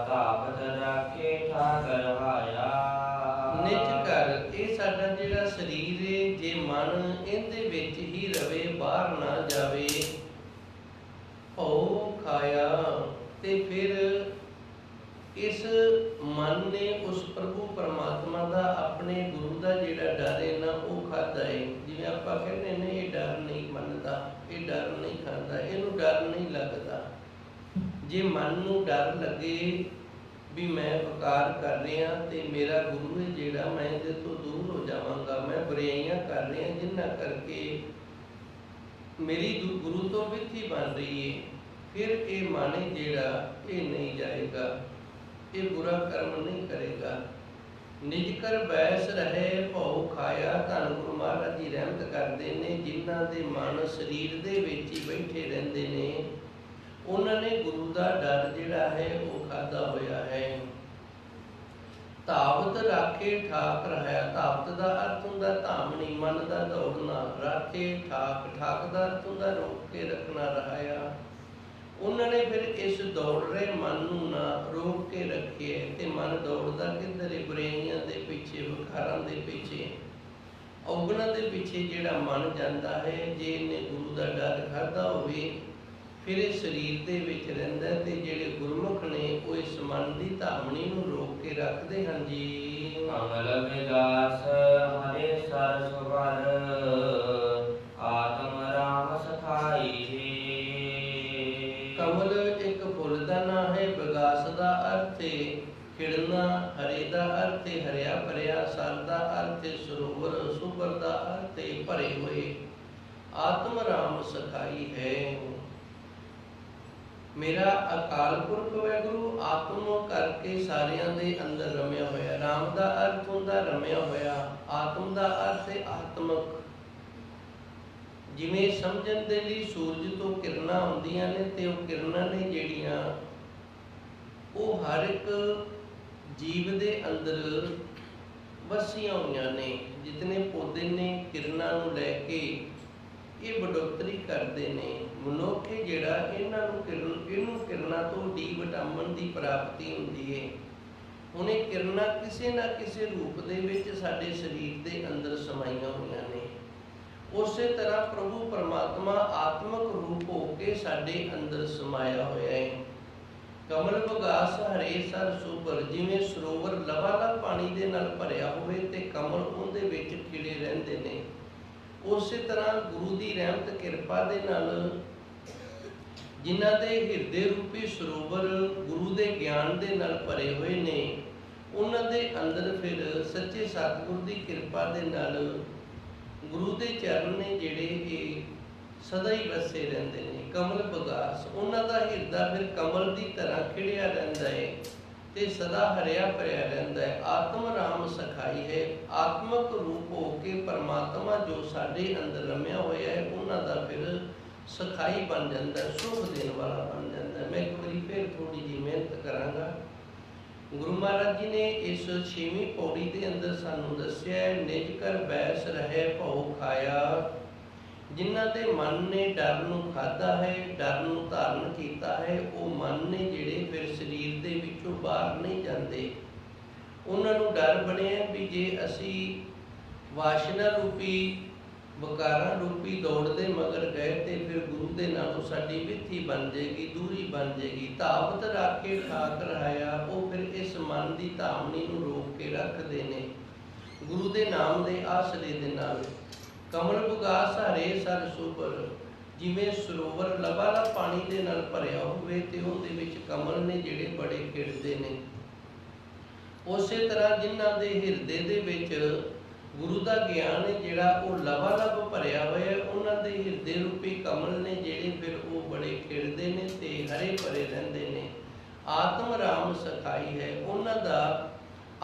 ਤਾਪਤ ਰਾਖੇ ਠਾਕਰ ਹਾਇਆ। ਨਿਜ ਘਰ, ਇਹ ਸਾਡਾ ਜਿਹੜਾ ਸਰੀਰ ਹੈ, ਜੇ ਮਨ ਇਹਦੇ ਵਿੱਚ ਹੀ ਤੇ ਫਿਰ ਇਸ ਮਨ ਨੇ ਉਸ ਪ੍ਰਭੂ ਪਰਮਾਤਮਾ ਦਾ, ਆਪਣੇ ਗੁਰੂ ਦਾ ਜਿਹੜਾ ਡਰ ਹੈ ਨਾ ਉਹ ਖਾਧਾ ਹੈ। ਜਿਵੇਂ ਆਪਾਂ ਕਹਿੰਦੇ ਨੇ ਇਹ ਡਰ ਨਹੀਂ ਮੰਨਦਾ, ਇਹ ਡਰ ਨਹੀਂ ਖਾਂਦਾ, ਇਹਨੂੰ ਡਰ ਨਹੀਂ ਲੱਗਦਾ। ਜੇ ਮਨ ਨੂੰ ਡਰ ਲੱਗੇ ਵੀ ਮੈਂ ਵਕਾਰ ਕਰ ਰਿਹਾ ਤੇ ਮੇਰਾ ਗੁਰੂ ਹੈ ਜਿਹੜਾ, ਮੈਂ ਇਹਦੇ ਤੋਂ ਦੂਰ ਹੋ ਜਾਵਾਂਗਾ, ਮੈਂ ਬੁਰਾਈਆਂ ਕਰ ਰਿਹਾ ਜਿਨ੍ਹਾਂ ਕਰਕੇ ਮੇਰੀ ਗੁਰੂ ਤੋਂ ਵਿੱਥੀ ਬਣ ਰਹੀ ਹੈ, ਫਿਰ ਇਹ ਮਨ ਜਿਹੜਾ ਇਹ ਨਹੀਂ ਜਾਏਗਾ, ਇਹ ਬੁਰਾ ਕਰਮ ਨਹੀਂ ਕਰੇਗਾ। ਨਿਜ ਕਰ ਬੈਸ ਰਹੇ ਭਉ ਖਾਇਆ। ਧੰਨ ਗੁਰੂ ਮਹਾਰਾਜ ਜੀ ਰਹਿਮਤ ਕਰਦੇ ਨੇ, ਜਿਨ੍ਹਾਂ ਦੇ ਮਨ ਸਰੀਰ ਦੇ ਵਿੱਚ ਹੀ ਬੈਠੇ ਰਹਿੰਦੇ ਨੇ, ਉਹਨਾਂ ਨੇ ਗੁਰੂ ਦਾ ਡਰ ਜਿਹੜਾ ਹੈ ਉਹ ਖਾਧਾ ਹੋਇਆ ਹੈ। ਧਾਵਤ ਰਾਖੇ ਠਾਕ ਰਹਾਇਆ। ਧਾਵਤ ਦਾ ਅਰਥ ਹੁੰਦਾ ਧਾਮਣੀ, ਮਨ ਦਾ ਦੌੜਨਾ। ਰਾਖੇ ਠਾਕ, ਠਾਕ ਦਾ ਅਰਥ ਹੁੰਦਾ ਰੋਕ ਕੇ ਰੱਖਣਾ, ਰਹਾਇਆ। ਉਹਨਾਂ ਨੇ ਫਿਰ ਇਸ ਦੌੜ ਰਹੇ ਮਨ ਨੂੰ ਨਾ ਰੋਕ ਕੇ ਰੱਖਿਆ, ਤੇ ਮਨ ਦੌੜਦਾ ਕਿੱਧਰੇ? ਬੁਰਾਈਆਂ ਦੇ ਪਿੱਛੇ, ਵਿਕਾਰਾਂ ਦੇ ਪਿੱਛੇ, ਔਗਣਾਂ ਦੇ ਪਿੱਛੇ ਜਿਹੜਾ ਮਨ ਜਾਂਦਾ ਹੈ। ਜੇ ਇਹਨੇ ਗੁਰੂ ਦਾ ਡਰ ਖਾਧਾ ਹੋਵੇ ਫਿਰ ਇਹ ਸਰੀਰ ਦੇ ਵਿੱਚ ਰਹਿੰਦਾ, ਤੇ ਜਿਹੜੇ ਗੁਰਮੁਖ ਨੇ ਉਹ ਇਸ ਮਨ ਦੀ ਧਾਮਣੀ ਨੂੰ ਰੋਕ ਕੇ ਰੱਖਦੇ ਹਨ ਜੀ। ਕਮਲ ਵਿਗਾਸ ਹਰੇ ਸਰ ਸੁਭਰ, ਆਤਮ ਰਾਮ ਸਖਾਈ ਹੈ। ਕਮਲ ਇੱਕ ਫੁੱਲ ਦਾ ਨਾਂ ਹੈ, ਵਿਗਾਸ ਦਾ ਅਰਥ ਹੈ ਖਿੜਨਾ, ਹਰੇ ਦਾ ਅਰਥ ਹੈ ਹਰਿਆ ਭਰਿਆ, ਸਰ ਦਾ ਅਰਥ ਹੈ ਸਰੋਵਰ, ਸੁਭਰ ਦਾ ਅਰਥ ਹੈ ਭਰੇ ਹੋਏ। ਆਤਮ ਰਾਮ ਸਖਾਈ ਹੈ। ਮੇਰਾ ਅਕਾਲ ਪੁਰਖ ਵਾਹਿਗੁਰੂ ਆਤਮ ਕਰਕੇ ਸਾਰਿਆਂ ਦੇ ਅੰਦਰ ਰਮਿਆ ਹੋਇਆ। ਰਾਮ ਦਾ ਅਰਥ ਹੁੰਦਾ ਰਮਿਆ ਹੋਇਆ, ਆਤਮ ਦਾ ਅਰਥ ਹੈ ਆਤਮਕ। ਜਿਵੇਂ ਸਮਝਣ ਦੇ ਲਈ ਸੂਰਜ ਤੋਂ ਕਿਰਨਾਂ ਆਉਂਦੀਆਂ ਨੇ, ਤੇ ਉਹ ਕਿਰਨਾਂ ਨੇ ਜਿਹੜੀਆਂ ਉਹ ਹਰ ਇੱਕ ਜੀਵ ਦੇ ਅੰਦਰ ਵਸੀਆਂ ਹੋਈਆਂ ਨੇ। ਜਿਤਨੇ ਪੌਦੇ ਨੇ ਕਿਰਨਾਂ ਨੂੰ ਲੈ ਕੇ ਇਹ ਵਡੋਤਰੀ ਕਰਦੇ ਨੇ। ਮਨੁੱਖ ਜਿਹੜਾ ਇਹਨੂੰ ਕਿਰਨਾਂ ਤੋਂ ਡੀ ਵਿਟਾਮਿਨ ਦੀ ਪ੍ਰਾਪਤੀ ਹੁੰਦੀ ਹੈ। ਹੁਣ ਇਹ ਕਿਰਨਾਂ ਕਿਸੇ ਨਾ ਕਿਸੇ ਰੂਪ ਦੇ ਵਿੱਚ ਸਾਡੇ ਸਰੀਰ ਦੇ ਅੰਦਰ ਸਮਾਈਆਂ ਹੋਈਆਂ ਨੇ। ਉਸੇ ਤਰ੍ਹਾਂ ਪ੍ਰਭੂ ਪਰਮਾਤਮਾ ਆਤਮਕ ਰੂਪ ਹੋ ਕੇ ਸਾਡੇ ਅੰਦਰ ਸਮਾਇਆ ਹੋਇਆ ਹੈ। ਕਮਲ ਵਿਗਾਸ ਹਰੇ ਸਰ ਸੁਭਰ, ਜਿਵੇਂ ਸਰੋਵਰ ਲਬਾਲਬ ਪਾਣੀ ਦੇ ਨਾਲ ਭਰਿਆ ਹੋਵੇ ਤੇ ਕਮਲ ਉਹਦੇ ਵਿੱਚ ਖਿੜੇ ਰਹਿੰਦੇ ਨੇ, ਉਸੇ ਤਰ੍ਹਾਂ ਗੁਰੂ ਦੀ ਰਹਿਮਤ ਕਿਰਪਾ ਦੇ ਨਾਲ ਜਿਨ੍ਹਾਂ ਦੇ ਹਿਰਦੇ ਰੂਪੀ ਸਰੋਵਰ ਗੁਰੂ ਦੇ ਗਿਆਨ ਦੇ ਨਾਲ ਭਰੇ ਹੋਏ ਨੇ, ਉਹਨਾਂ ਦੇ ਅੰਦਰ ਫਿਰ ਸੱਚੇ ਸਤਿਗੁਰ ਦੀ ਕਿਰਪਾ ਦੇ ਨਾਲ ਗੁਰੂ ਦੇ ਚਰਨ ਨੇ ਜਿਹੜੇ ਇਹ ਸਦਾ ਹੀ ਵਸੇ ਰਹਿੰਦੇ ਨੇ। ਕਮਲ ਵਿਗਾਸ, ਉਹਨਾਂ ਦਾ ਹਿਰਦਾ ਫਿਰ ਕਮਲ ਦੀ ਤਰ੍ਹਾਂ ਖਿੜਿਆ ਰਹਿੰਦਾ ਹੈ ਤੇ ਸਦਾ ਹਰਿਆ ਭਰਿਆ ਰਹਿੰਦਾ ਹੈ। ਆਤਮ ਰਾਮ ਸਖਾਈ ਹੈ। ਆਤਮਕ ਰੂਪ ਹੋ ਕੇ ਪਰਮਾਤਮਾ ਜੋ ਸਾਡੇ ਅੰਦਰ ਰਮਿਆ ਹੋਇਆ ਹੈ, ਉਹਨਾਂ ਦਾ ਫਿਰ ਸਖਾਈ ਬਣ ਜਾਂਦਾ, ਸੁਖ ਦੇਣ ਵਾਲਾ ਬਣ ਜਾਂਦਾ। ਮੈਂ ਇੱਕ ਵਾਰੀ ਫਿਰ ਥੋੜੀ ਜਿਹੀ ਮਿਹਨਤ ਕਰਾਂਗਾ। ਗੁਰੂ ਮਹਾਰਾਜ ਜੀ ਨੇ ਇਸ 6ਵੀਂ ਪੌੜੀ ਦੇ ਅੰਦਰ ਸਾਨੂੰ ਦੱਸਿਆ ਹੈ, ਨਿਜ ਕਰ ਬੈਸ ਰਹੇ ਭਉ ਖਾਇਆ। ਜਿਨ੍ਹਾਂ ਦੇ ਮਨ ਨੇ ਡਰ ਨੂੰ ਖਾਧਾ ਹੈ, ਡਰ ਨੂੰ ਧਾਰਨ ਕੀਤਾ ਹੈ, ਉਹ ਮਨ ਨੇ ਜਿਹੜੇ ਫਿਰ ਸਰੀਰ ਦੇ ਵਿੱਚੋਂ ਬਾਹਰ ਨਹੀਂ ਜਾਂਦੇ। ਉਹਨਾਂ ਨੂੰ ਡਰ ਬਣਿਆ ਵੀ ਜੇ ਅਸੀਂ ਵਾਸ਼ਨਾ ਰੂਪੀ ਵਿਕਾਰਾਂ ਰੂਪੀ ਦੌੜ ਦੇ ਮਗਰ ਗਏ ਤੇ ਫਿਰ ਗੁਰੂ ਦੇ ਨਾਲੋਂ ਸਾਡੀ ਵਿੱਥੀ ਬਣ ਜਾਏਗੀ, ਦੂਰੀ ਬਣ ਜਾਏਗੀ। ਧਾਵਤ ਰਾਖੇ ਠਾਕ ਰਹਾਇਆ, ਉਹ ਫਿਰ ਇਸ ਮਨ ਦੀ ਧਾਮਣੀ ਨੂੰ ਰੋਕ ਕੇ ਰੱਖਦੇ ਨੇ ਗੁਰੂ ਦੇ ਨਾਮ ਦੇ ਆਸਰੇ ਦੇ ਨਾਲ। ਕਮਲ ਵਿਗਾਸ ਹਰੇ ਸਰ ਸੁਭਰ, ਜਿਵੇਂ ਸਰੋਵਰ ਲਬਾਲਬ ਪਾਣੀ ਦੇ ਨਾਲ ਭਰਿਆ ਹੋਵੇ ਤੇ ਉਹਦੇ ਵਿੱਚ ਕਮਲ ਨੇ ਜਿਹੜੇ ਬੜੇ ਖਿੜਦੇ ਨੇ, ਉਸੇ ਤਰ੍ਹਾਂ ਜਿਨ੍ਹਾਂ ਦੇ ਹਿਰਦੇ ਦੇ ਵਿੱਚ ਗੁਰੂ ਦਾ ਗਿਆਨ ਹੈ ਜਿਹੜਾ ਉਹ ਲਬਾਲਬ ਭਰਿਆ ਹੋਇਆ, ਉਹਨਾਂ ਦੇ ਹਿਰਦੇ ਰੂਪੀ ਕਮਲ ਨੇ ਜਿਹੜੇ ਫਿਰ ਉਹ ਬੜੇ ਖਿੜਦੇ ਨੇ ਤੇ ਹਰੇ ਭਰੇ ਰਹਿੰਦੇ ਨੇ। ਆਤਮ ਰਾਮ ਸਖਾਈ ਹੈ। ਉਹਨਾਂ ਦਾ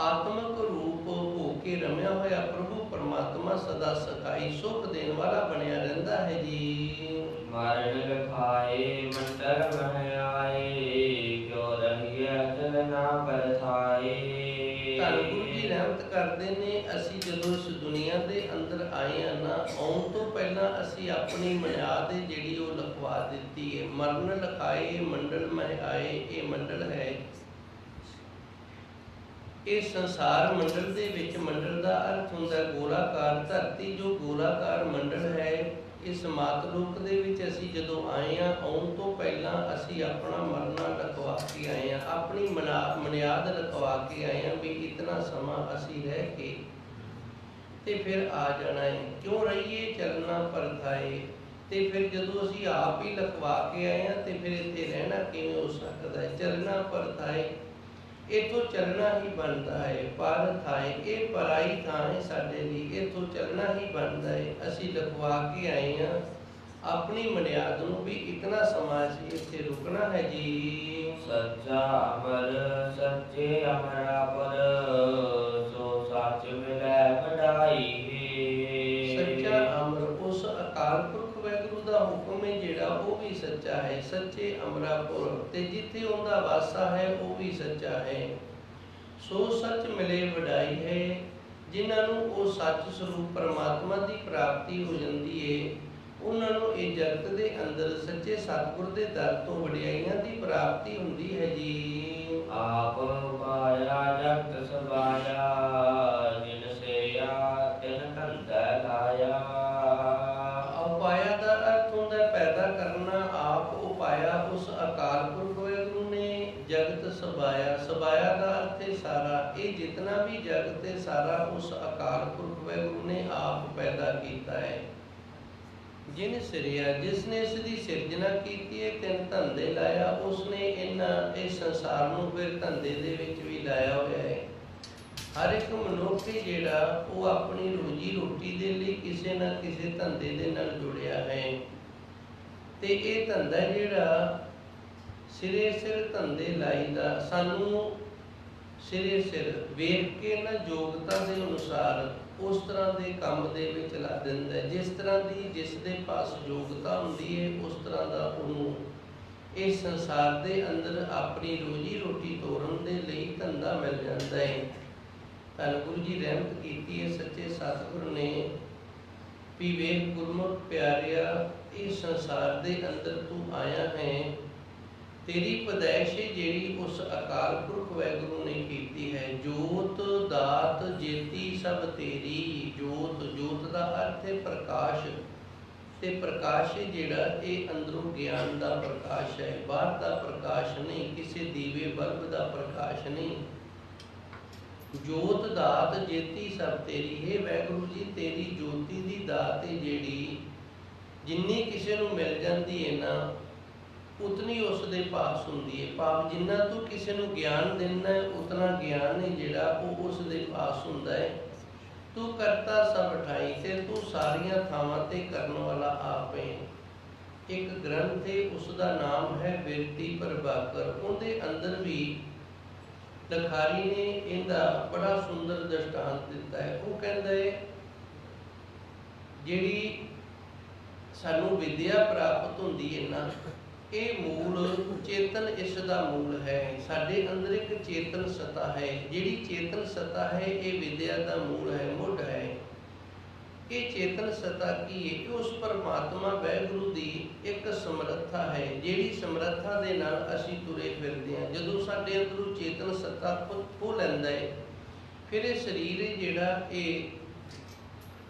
ਆਤਮਕ ਰੂਪ ਹੋ ਕੇ ਰਮਿਆ ਹੋਇਆ ਪ੍ਰਭੂ ਪਰਮਾਤਮਾ ਸਦਾ ਸਖਾਈ ਸੁਖ ਦੇਣ ਵਾਲਾ ਬਣਿਆ ਰਹਿੰਦਾ ਹੈ ਜੀ। ਮਰਨ ਲਖਾਏ ਮੰਡਰ ਮਹਿ ਆਏ, ਕਿਉ ਰਹੀਐ ਚਲਨਾ ਪਰਥਾਏ। ਧੰਨ ਗੁਰੂ ਜੀ ਰਹਿਮਤ ਕਰਦੇ ਨੇ, ਅਸੀਂ ਜਦੋਂ ਇਸ ਦੁਨੀਆ ਦੇ ਅੰਦਰ ਆਏ ਹਾਂ ਨਾ, ਆਉਣ ਤੋਂ ਪਹਿਲਾਂ ਅਸੀਂ ਆਪਣੀ ਮਿਆਦ ਜਿਹੜੀ ਉਹ ਲਿਖਵਾ ਦਿੱਤੀ ਹੈ। ਮਰਨ ਲਖਾਏ ਮੰਡਲ ਮਹਿ ਆਏ, ਇਹ ਮੰਡਲ ਹੈ, ਇਹ ਸੰਸਾਰ ਮੰਡਲ ਦੇ ਵਿੱਚ। ਮੰਡਲ ਦਾ ਅਰਥ ਹੁੰਦਾ ਗੋਲਾਕਾਰ। ਧਰਤੀ ਜੋ ਗੋਲਾਕਾਰ ਮੰਡਲ ਹੈ, इस मातलोक दे विच असीं जदों आए हाँ, आउण तो पहलां असीं अपना मरना लिखवा के आए हाँ, अपनी मनियाद लिखवा के आए हाँ भी इतना समा असीं रह के ते फिर आ जाना है। क्यों रहिए चलना परथाए, ते फिर जदों असीं आप ही लिखवा के आए हाँ ते फिर इत्थे रहना किवें हो सकदा है। चलना परथाए, इथों चलना ही बनता है। पर थाए, ये पराई थां है साडे लई, इथों चलना ही बनता है। असीं लिखवा के आए हाँ अपनी मनियाद नूं भी इतना समा असीं इत्थे रुकना है जी। सच्चा अमर सच्चे अमरा पर, सो सच मिलै वडाई है। सच्चा अमर उस अकाल पुरख वैगुरु दा हुक्म है जिहड़ा वो भी सच्चा है। सच्चे अमरापुर ते जिथे उनका वासा है वो भी सच्चा है। सो सच मिले वडाई है, जिन्हां नूं वो सच स्वरूप परमात्मा की प्राप्ति हो जाती है, उन्होंने ये जगत के अंदर सच्चे सतगुर के दर तो वडियाइयां की प्राप्ति होंदी है जी। आप पाया जगत सबाया, जिन सेया तिन धंधा लाया। उपाया का अर्थ होता है पैदा करना। आप उपाया उस अकाल पुरख वाहिगुरू ने जगत सबाया। सबाया का अर्थ है सारा, ये जितना भी जगत है सारा उस अकाल पुरख वाहिगुरू ने आप पैदा किया है। जिन सिरिया, जिसने इसकी सिरजना की है, तिन धंधे लाया, उसने इस संसार में फिर धंधे दे विच भी लाया हुआ है। हर एक मनुष्य जिहड़ा वो अपनी रोजी रोटी दे लई किसी न किसी धंधे दे नाल जुड़िया है। ते ये धंधा जिहड़ा सिरे सिर धंधे लाईदा, सानू सिरे सिर वेख के ना योगता के अनुसार उस तरह के काम दे विच ला दिंदा है। जिस तरह की जिसके पास योग्यता होंदी है उस तरह का उन्होंने इस संसार के अंदर अपनी रोजी रोटी तोड़न के लिए धंधा मिल जाता है। धन गुरु जी रहमत की है सच्चे सतगुर ने भी वेख गुरमुख प्यारिया, इस संसार के अंदर तू आया है, तेरी पैदाइश जेड़ी उस अकाल पुरख वाहिगुरू ने की है। जोत दात जेती सब तेरी। जोत, जोत का अर्थ है प्रकाश, ते प्रकाश जेड़ा ये अंदरों ज्ञान का प्रकाश है, बाहर का प्रकाश नहीं, किसी दीवे बल्ब का प्रकाश नहीं। जोत दात जेती सब तेरी है। वाहिगुरू जी तेरी जोती की दात है जेड़ी जिन्नी किसी को मिल जाती है ना, उतनी उसके पास होंगी है। भाव जिन्ना तू किसी को ज्ञान देना है उतना ज्ञान है जिहड़ा वो उसके पास होंदा है। तू करता सब ठाई, ते तू सारिया थावां ते करन वाला आप है। एक ग्रंथ है उसका नाम है बिरती प्रभाकर, उनके अंदर भी लखारी ने इनका बड़ा सुंदर दृष्टांत दिता है। वो कहता है जिहड़ी सानू विद्या प्राप्त होंदी है ना, ये मूल चेतन इसका मूल है। साडे अंदर एक चेतन सत्ता है, जिहड़ी चेतन सत्ता है ये विद्या का मूल है, मुढ़ है। ये चेतन सत्ता की है, उस परमात्मा वाहिगुरू की एक समर्था है, जिहड़ी समर्था दे नाल असीं तुरे फिरदे हां। जदों साडे अंदरों चेतन सत्ता खो लैंदा है, फिर ये शरीर जिहड़ा ये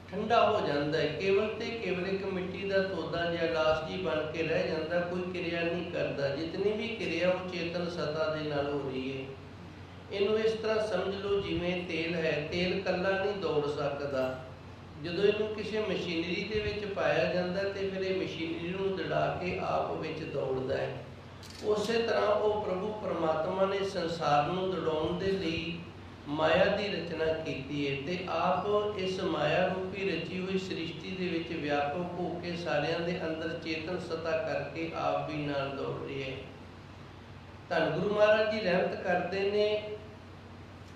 ठंडा हो जाता है। केवल तो केवल एक मिट्टी का तोदा या लाश जी बन के रह जाता, कोई क्रिया नहीं करता। जितनी भी क्रिया वो चेतन सत्ता दे नाल हो रही है। इनू इस तरह समझ लो जिवें तेल है, तेल कला नहीं दौड़ सकता। जदों इनू किसी मशीनरी के विच पाया जाता है तो फिर ये मशीनरी नूं दड़ा के आप विच दौड़दा है। उस तरह वो प्रभु परमात्मा ने संसार नूं दौड़ाउण दे लई माया की रचना की है, ते आप इस माया रूपी रची हुई सृष्टि दे विच व्यापक होकर सारियां दे अंदर चेतन सत्ता करके आप भी नाल दौड़ रहे हैं। धन गुरु महाराज जी रहमत करते ने,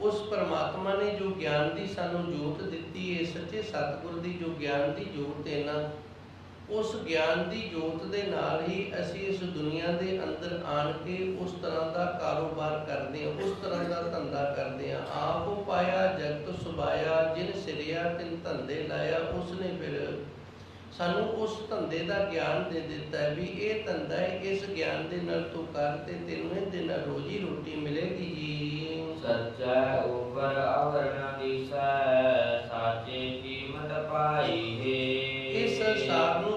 उस परमात्मा ने जो ज्ञान की सानू जोत दी है, सच्चे सतगुर की जो ज्ञान की जोत है ना, उस ज्ञान की जोत के नाल ही असी इस दुनिया के अंदर आन के उस तरह का कारोबार करते हैं, उस तरह का धंधा करते हैं। आप पाया जगत सुबाया, जिन सिरिया तिन धंधे लाया, उसने फिर सानू उस धंधे का ज्ञान दे दिता है भी ये धंधा है, इस ज्ञान के नाल तू कर ते तेनू इहदे नाल रोजी रोटी मिलेगी जी। सच्चा ऊपर अवर न दिसै, साचे कीमत पाई है। इस संसार नूं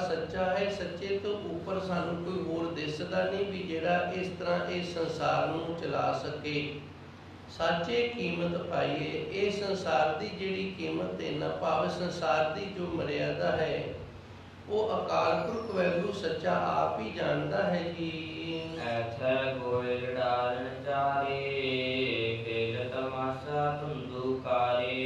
सच्चा है, सच्चे तो ऊपर सानू कोई होर दिसदा नहीं भी जिहड़ा इस तरह इस संसार नूं चला सके। साचे कीमत पाइए, इस संसार की जिहड़ी कीमत है ना, भाव संसार की जो मर्यादा है वो अकाल पुरख वाहिगुरू सच्चा आप ही जानता है जी। ऐथै कोई डालन चारे, खेल तमाशा धुंधुकारे।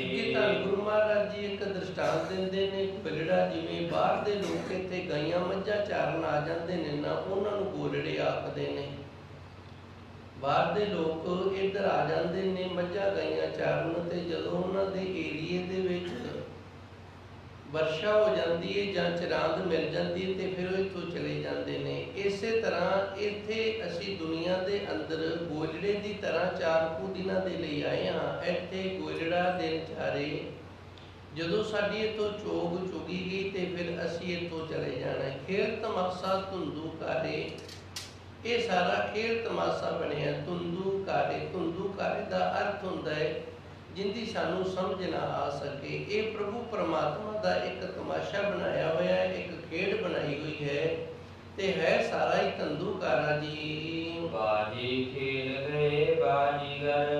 ਅੱਗੇ ਤਾਂ ਗੁਰੂ ਮਹਾਰਾਜ ਜੀ ਇੱਕ ਦ੍ਰਿਸ਼ਟਾਂਤ ਦਿੰਦੇ ਨੇ, ਬਿਲੜਾ ਜਿਵੇਂ ਬਾਹਰ ਦੇ ਲੋਕ ਇੱਥੇ ਗਾਈਆਂ ਮੱਝਾਂ ਚਾਰਨ ਆ ਜਾਂਦੇ ਨੇ ਨਾ, ਉਹਨਾਂ ਨੂੰ ਗੋਲੜੇ ਆਖਦੇ ਨੇ। ਬਾਹਰ ਦੇ ਲੋਕ ਇੱਧਰ ਆ ਜਾਂਦੇ ਨੇ ਮੱਝਾਂ ਗਾਈਆਂ ਚਾਰਨ, ਤੇ ਜਦੋਂ ਉਹਨਾਂ ਦੇ ਏਰੀਏ ਦੇ ਵਿੱਚ ਵਰਸ਼ਾ ਹੋ ਜਾਂਦੀ ਹੈ ਜਾਂ ਚਰਾਂਦ ਮਿਲ ਜਾਂਦੀ ਹੈ ਤੇ ਫਿਰ ਉਹ ਇੱਥੋਂ ਚਲੇ ਜਾਂਦੇ ਨੇ। ਇਸੇ ਤਰ੍ਹਾਂ ਇੱਥੇ ਅਸੀਂ ਦੁਨੀਆ ਦੇ ਅੰਦਰ ਗੋਲੜੇ ਦੀ ਤਰ੍ਹਾਂ 4 ਕੁ ਦਿਨਾਂ ਦੇ ਲਈ ਆਏ ਹਾਂ। ਇੱਥੇ ਗੋਲੜਾ ਦਿਨ ਚਾਰੇ, ਜਦੋਂ ਸਾਡੀ ਇੱਥੋਂ ਚੋਗ ਚੁਗੀ ਗਈ ਤੇ ਫਿਰ ਅਸੀਂ ਇੱਥੋਂ ਚਲੇ ਜਾਣਾ। ਖੇਲ ਤਮਾਸ਼ਾ ਧੁੰਦੂਕਾਰੇ, ਇਹ ਸਾਰਾ ਖੇਲ ਤਮਾਸ਼ਾ ਬਣਿਆ। ਧੁੰਦੂਕਾਰੇ ਦਾ ਅਰਥ ਹੁੰਦਾ ਹੈ ਜਿੰਦੀ ਸਾਨੂੰ ਸਮਝ ਨਾ ਆ ਸਕੇ। ਇਹ ਪ੍ਰਭੂ ਪਰਮਾਤਮਾ ਦਾ ਇੱਕ ਤਮਾਸ਼ਾ ਬਣਾਇਆ ਹੋਇਆ ਹੈ, ਇੱਕ ਖੇਡ ਬਣਾਈ ਹੋਈ ਹੈ ਤੇ ਹੈ ਸਾਰਾ ਹੀ ਧੰਦੂਕਾਰਾ ਜੀ। ਬਾਜੀ ਖੇਲ ਗਏ ਬਾਜੀਗਰ,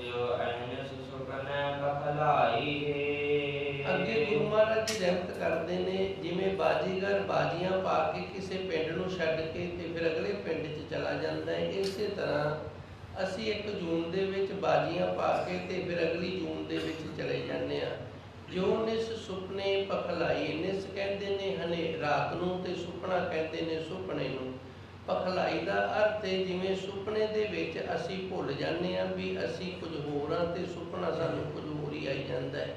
ਜੋ ਅਹਨਸ ਸੁਪਨੇ ਬਖਲਾਈ ਹੈ। ਅੱਗੇ ਗੁਰੂ ਮਹਾਰਾਜ ਜੀ ਰਹਿਮਤ ਕਰਦੇ ਨੇ, ਜਿਵੇਂ ਬਾਜੀਗਰ ਬਾਜੀਆਂ ਪਾ ਕੇ ਕਿਸੇ ਪਿੰਡ ਨੂੰ ਛੱਡ ਕੇ ਤੇ ਫਿਰ ਅਗਲੇ ਪਿੰਡ 'ਚ ਚਲਾ ਜਾਂਦਾ ਹੈ, ਇਸੇ ਤਰ੍ਹਾਂ ਅਸੀਂ 1 ਜੂਨ ਦੇ ਵਿੱਚ ਬਾਜੀਆਂ ਪਾ ਕੇ ਤੇ ਫਿਰ ਅਗਲੀ ਜੂਨ ਦੇ ਵਿੱਚ ਚਲੇ ਜਾਂਦੇ ਹਾਂ। ਜੋ ਨਿਸ ਸੁਪਨੇ ਪਖਲਾਈ, ਨਿਸ ਕਹਿੰਦੇ ਨੇ ਹਨੇ ਰਾਤ ਨੂੰ ਤੇ ਸੁਪਨਾ ਕਹਿੰਦੇ ਨੇ ਸੁਪਨੇ ਨੂੰ। ਪਖਲਾਈ ਦਾ ਅਰਥ ਹੈ ਜਿਵੇਂ ਸੁਪਨੇ ਦੇ ਵਿੱਚ ਅਸੀਂ ਭੁੱਲ ਜਾਂਦੇ ਹਾਂ ਵੀ ਅਸੀਂ ਕੁਝ ਹੋਰ ਹਾਂ ਤੇ ਸੁਪਨਾ ਸਾਨੂੰ ਕੁਝ ਹੋਰ ਹੀ ਆਈ ਜਾਂਦਾ ਹੈ।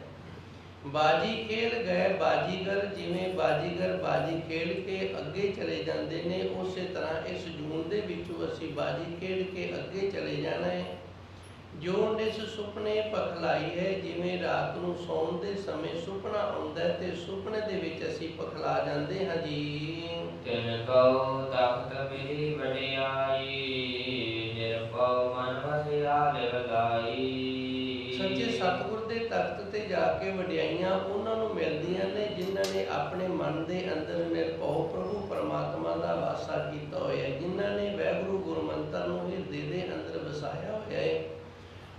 ਬਾਜੀ ਖੇਲ ਗਏ ਬਾਜੀਗਰ, ਜਿਵੇਂ ਬਾਜੀਗਰ ਬਾਜੀ ਖੇਡ ਕੇ ਅੱਗੇ ਚਲੇ ਜਾਂਦੇ ਨੇ, ਉਸੇ ਤਰ੍ਹਾਂ ਇਸ ਜੂਨ ਦੇ ਵਿੱਚੋਂ ਅਸੀਂ ਬਾਜੀ ਖੇਡ ਕੇ ਅੱਗੇ ਚਲੇ ਜਾਣਾ ਹੈ। ਜੋ ਨਿਸ ਸੁਪਨੇ ਪਖਲਾਈ ਹੈ, ਜਿਵੇਂ ਰਾਤ ਨੂੰ ਸੌਣ ਦੇ ਸਮੇਂ ਸੁਪਨਾ ਆਉਂਦਾ ਤੇ ਸੁਪਨੇ ਦੇ ਵਿੱਚ ਅਸੀਂ ਪਖਲਾ ਜਾਂਦੇ ਹਾਂ ਜੀ। ਤਿਨ ਕਉ ਤਖਤ ਮਿਲੀ ਵਡਿਆਈ, ਨਿਰਭਉ ਮਨ ਵਸਿਆ ਲਿਵਲਾਈ। ਸੱਚੇ ਸਤਿਗੁਰ ਦੇ ਤਖਤ ਤੇ ਜਾ ਕੇ ਵਡਿਆਈਆਂ ਉਹਨਾਂ ਨੂੰ ਮਿਲਦੀਆਂ ਨੇ ਜਿਨ੍ਹਾਂ ਨੇ ਆਪਣੇ ਮਨ ਦੇ ਅੰਦਰ ਨਿਰਭਉ ਪ੍ਰਭੂ ਪਰਮਾਤਮਾ ਦਾ ਵਾਸਾ ਕੀਤਾ ਹੋਇਆ, ਜਿਨ੍ਹਾਂ ਨੇ ਵਾਹਿਗੁਰੂ ਗੁਰਮੰਤਰ ਨੂੰ ਹਿਰਦੇ ਦੇ ਅੰਦਰ ਵਸਾਇਆ ਹੋਇਆ ਹੈ।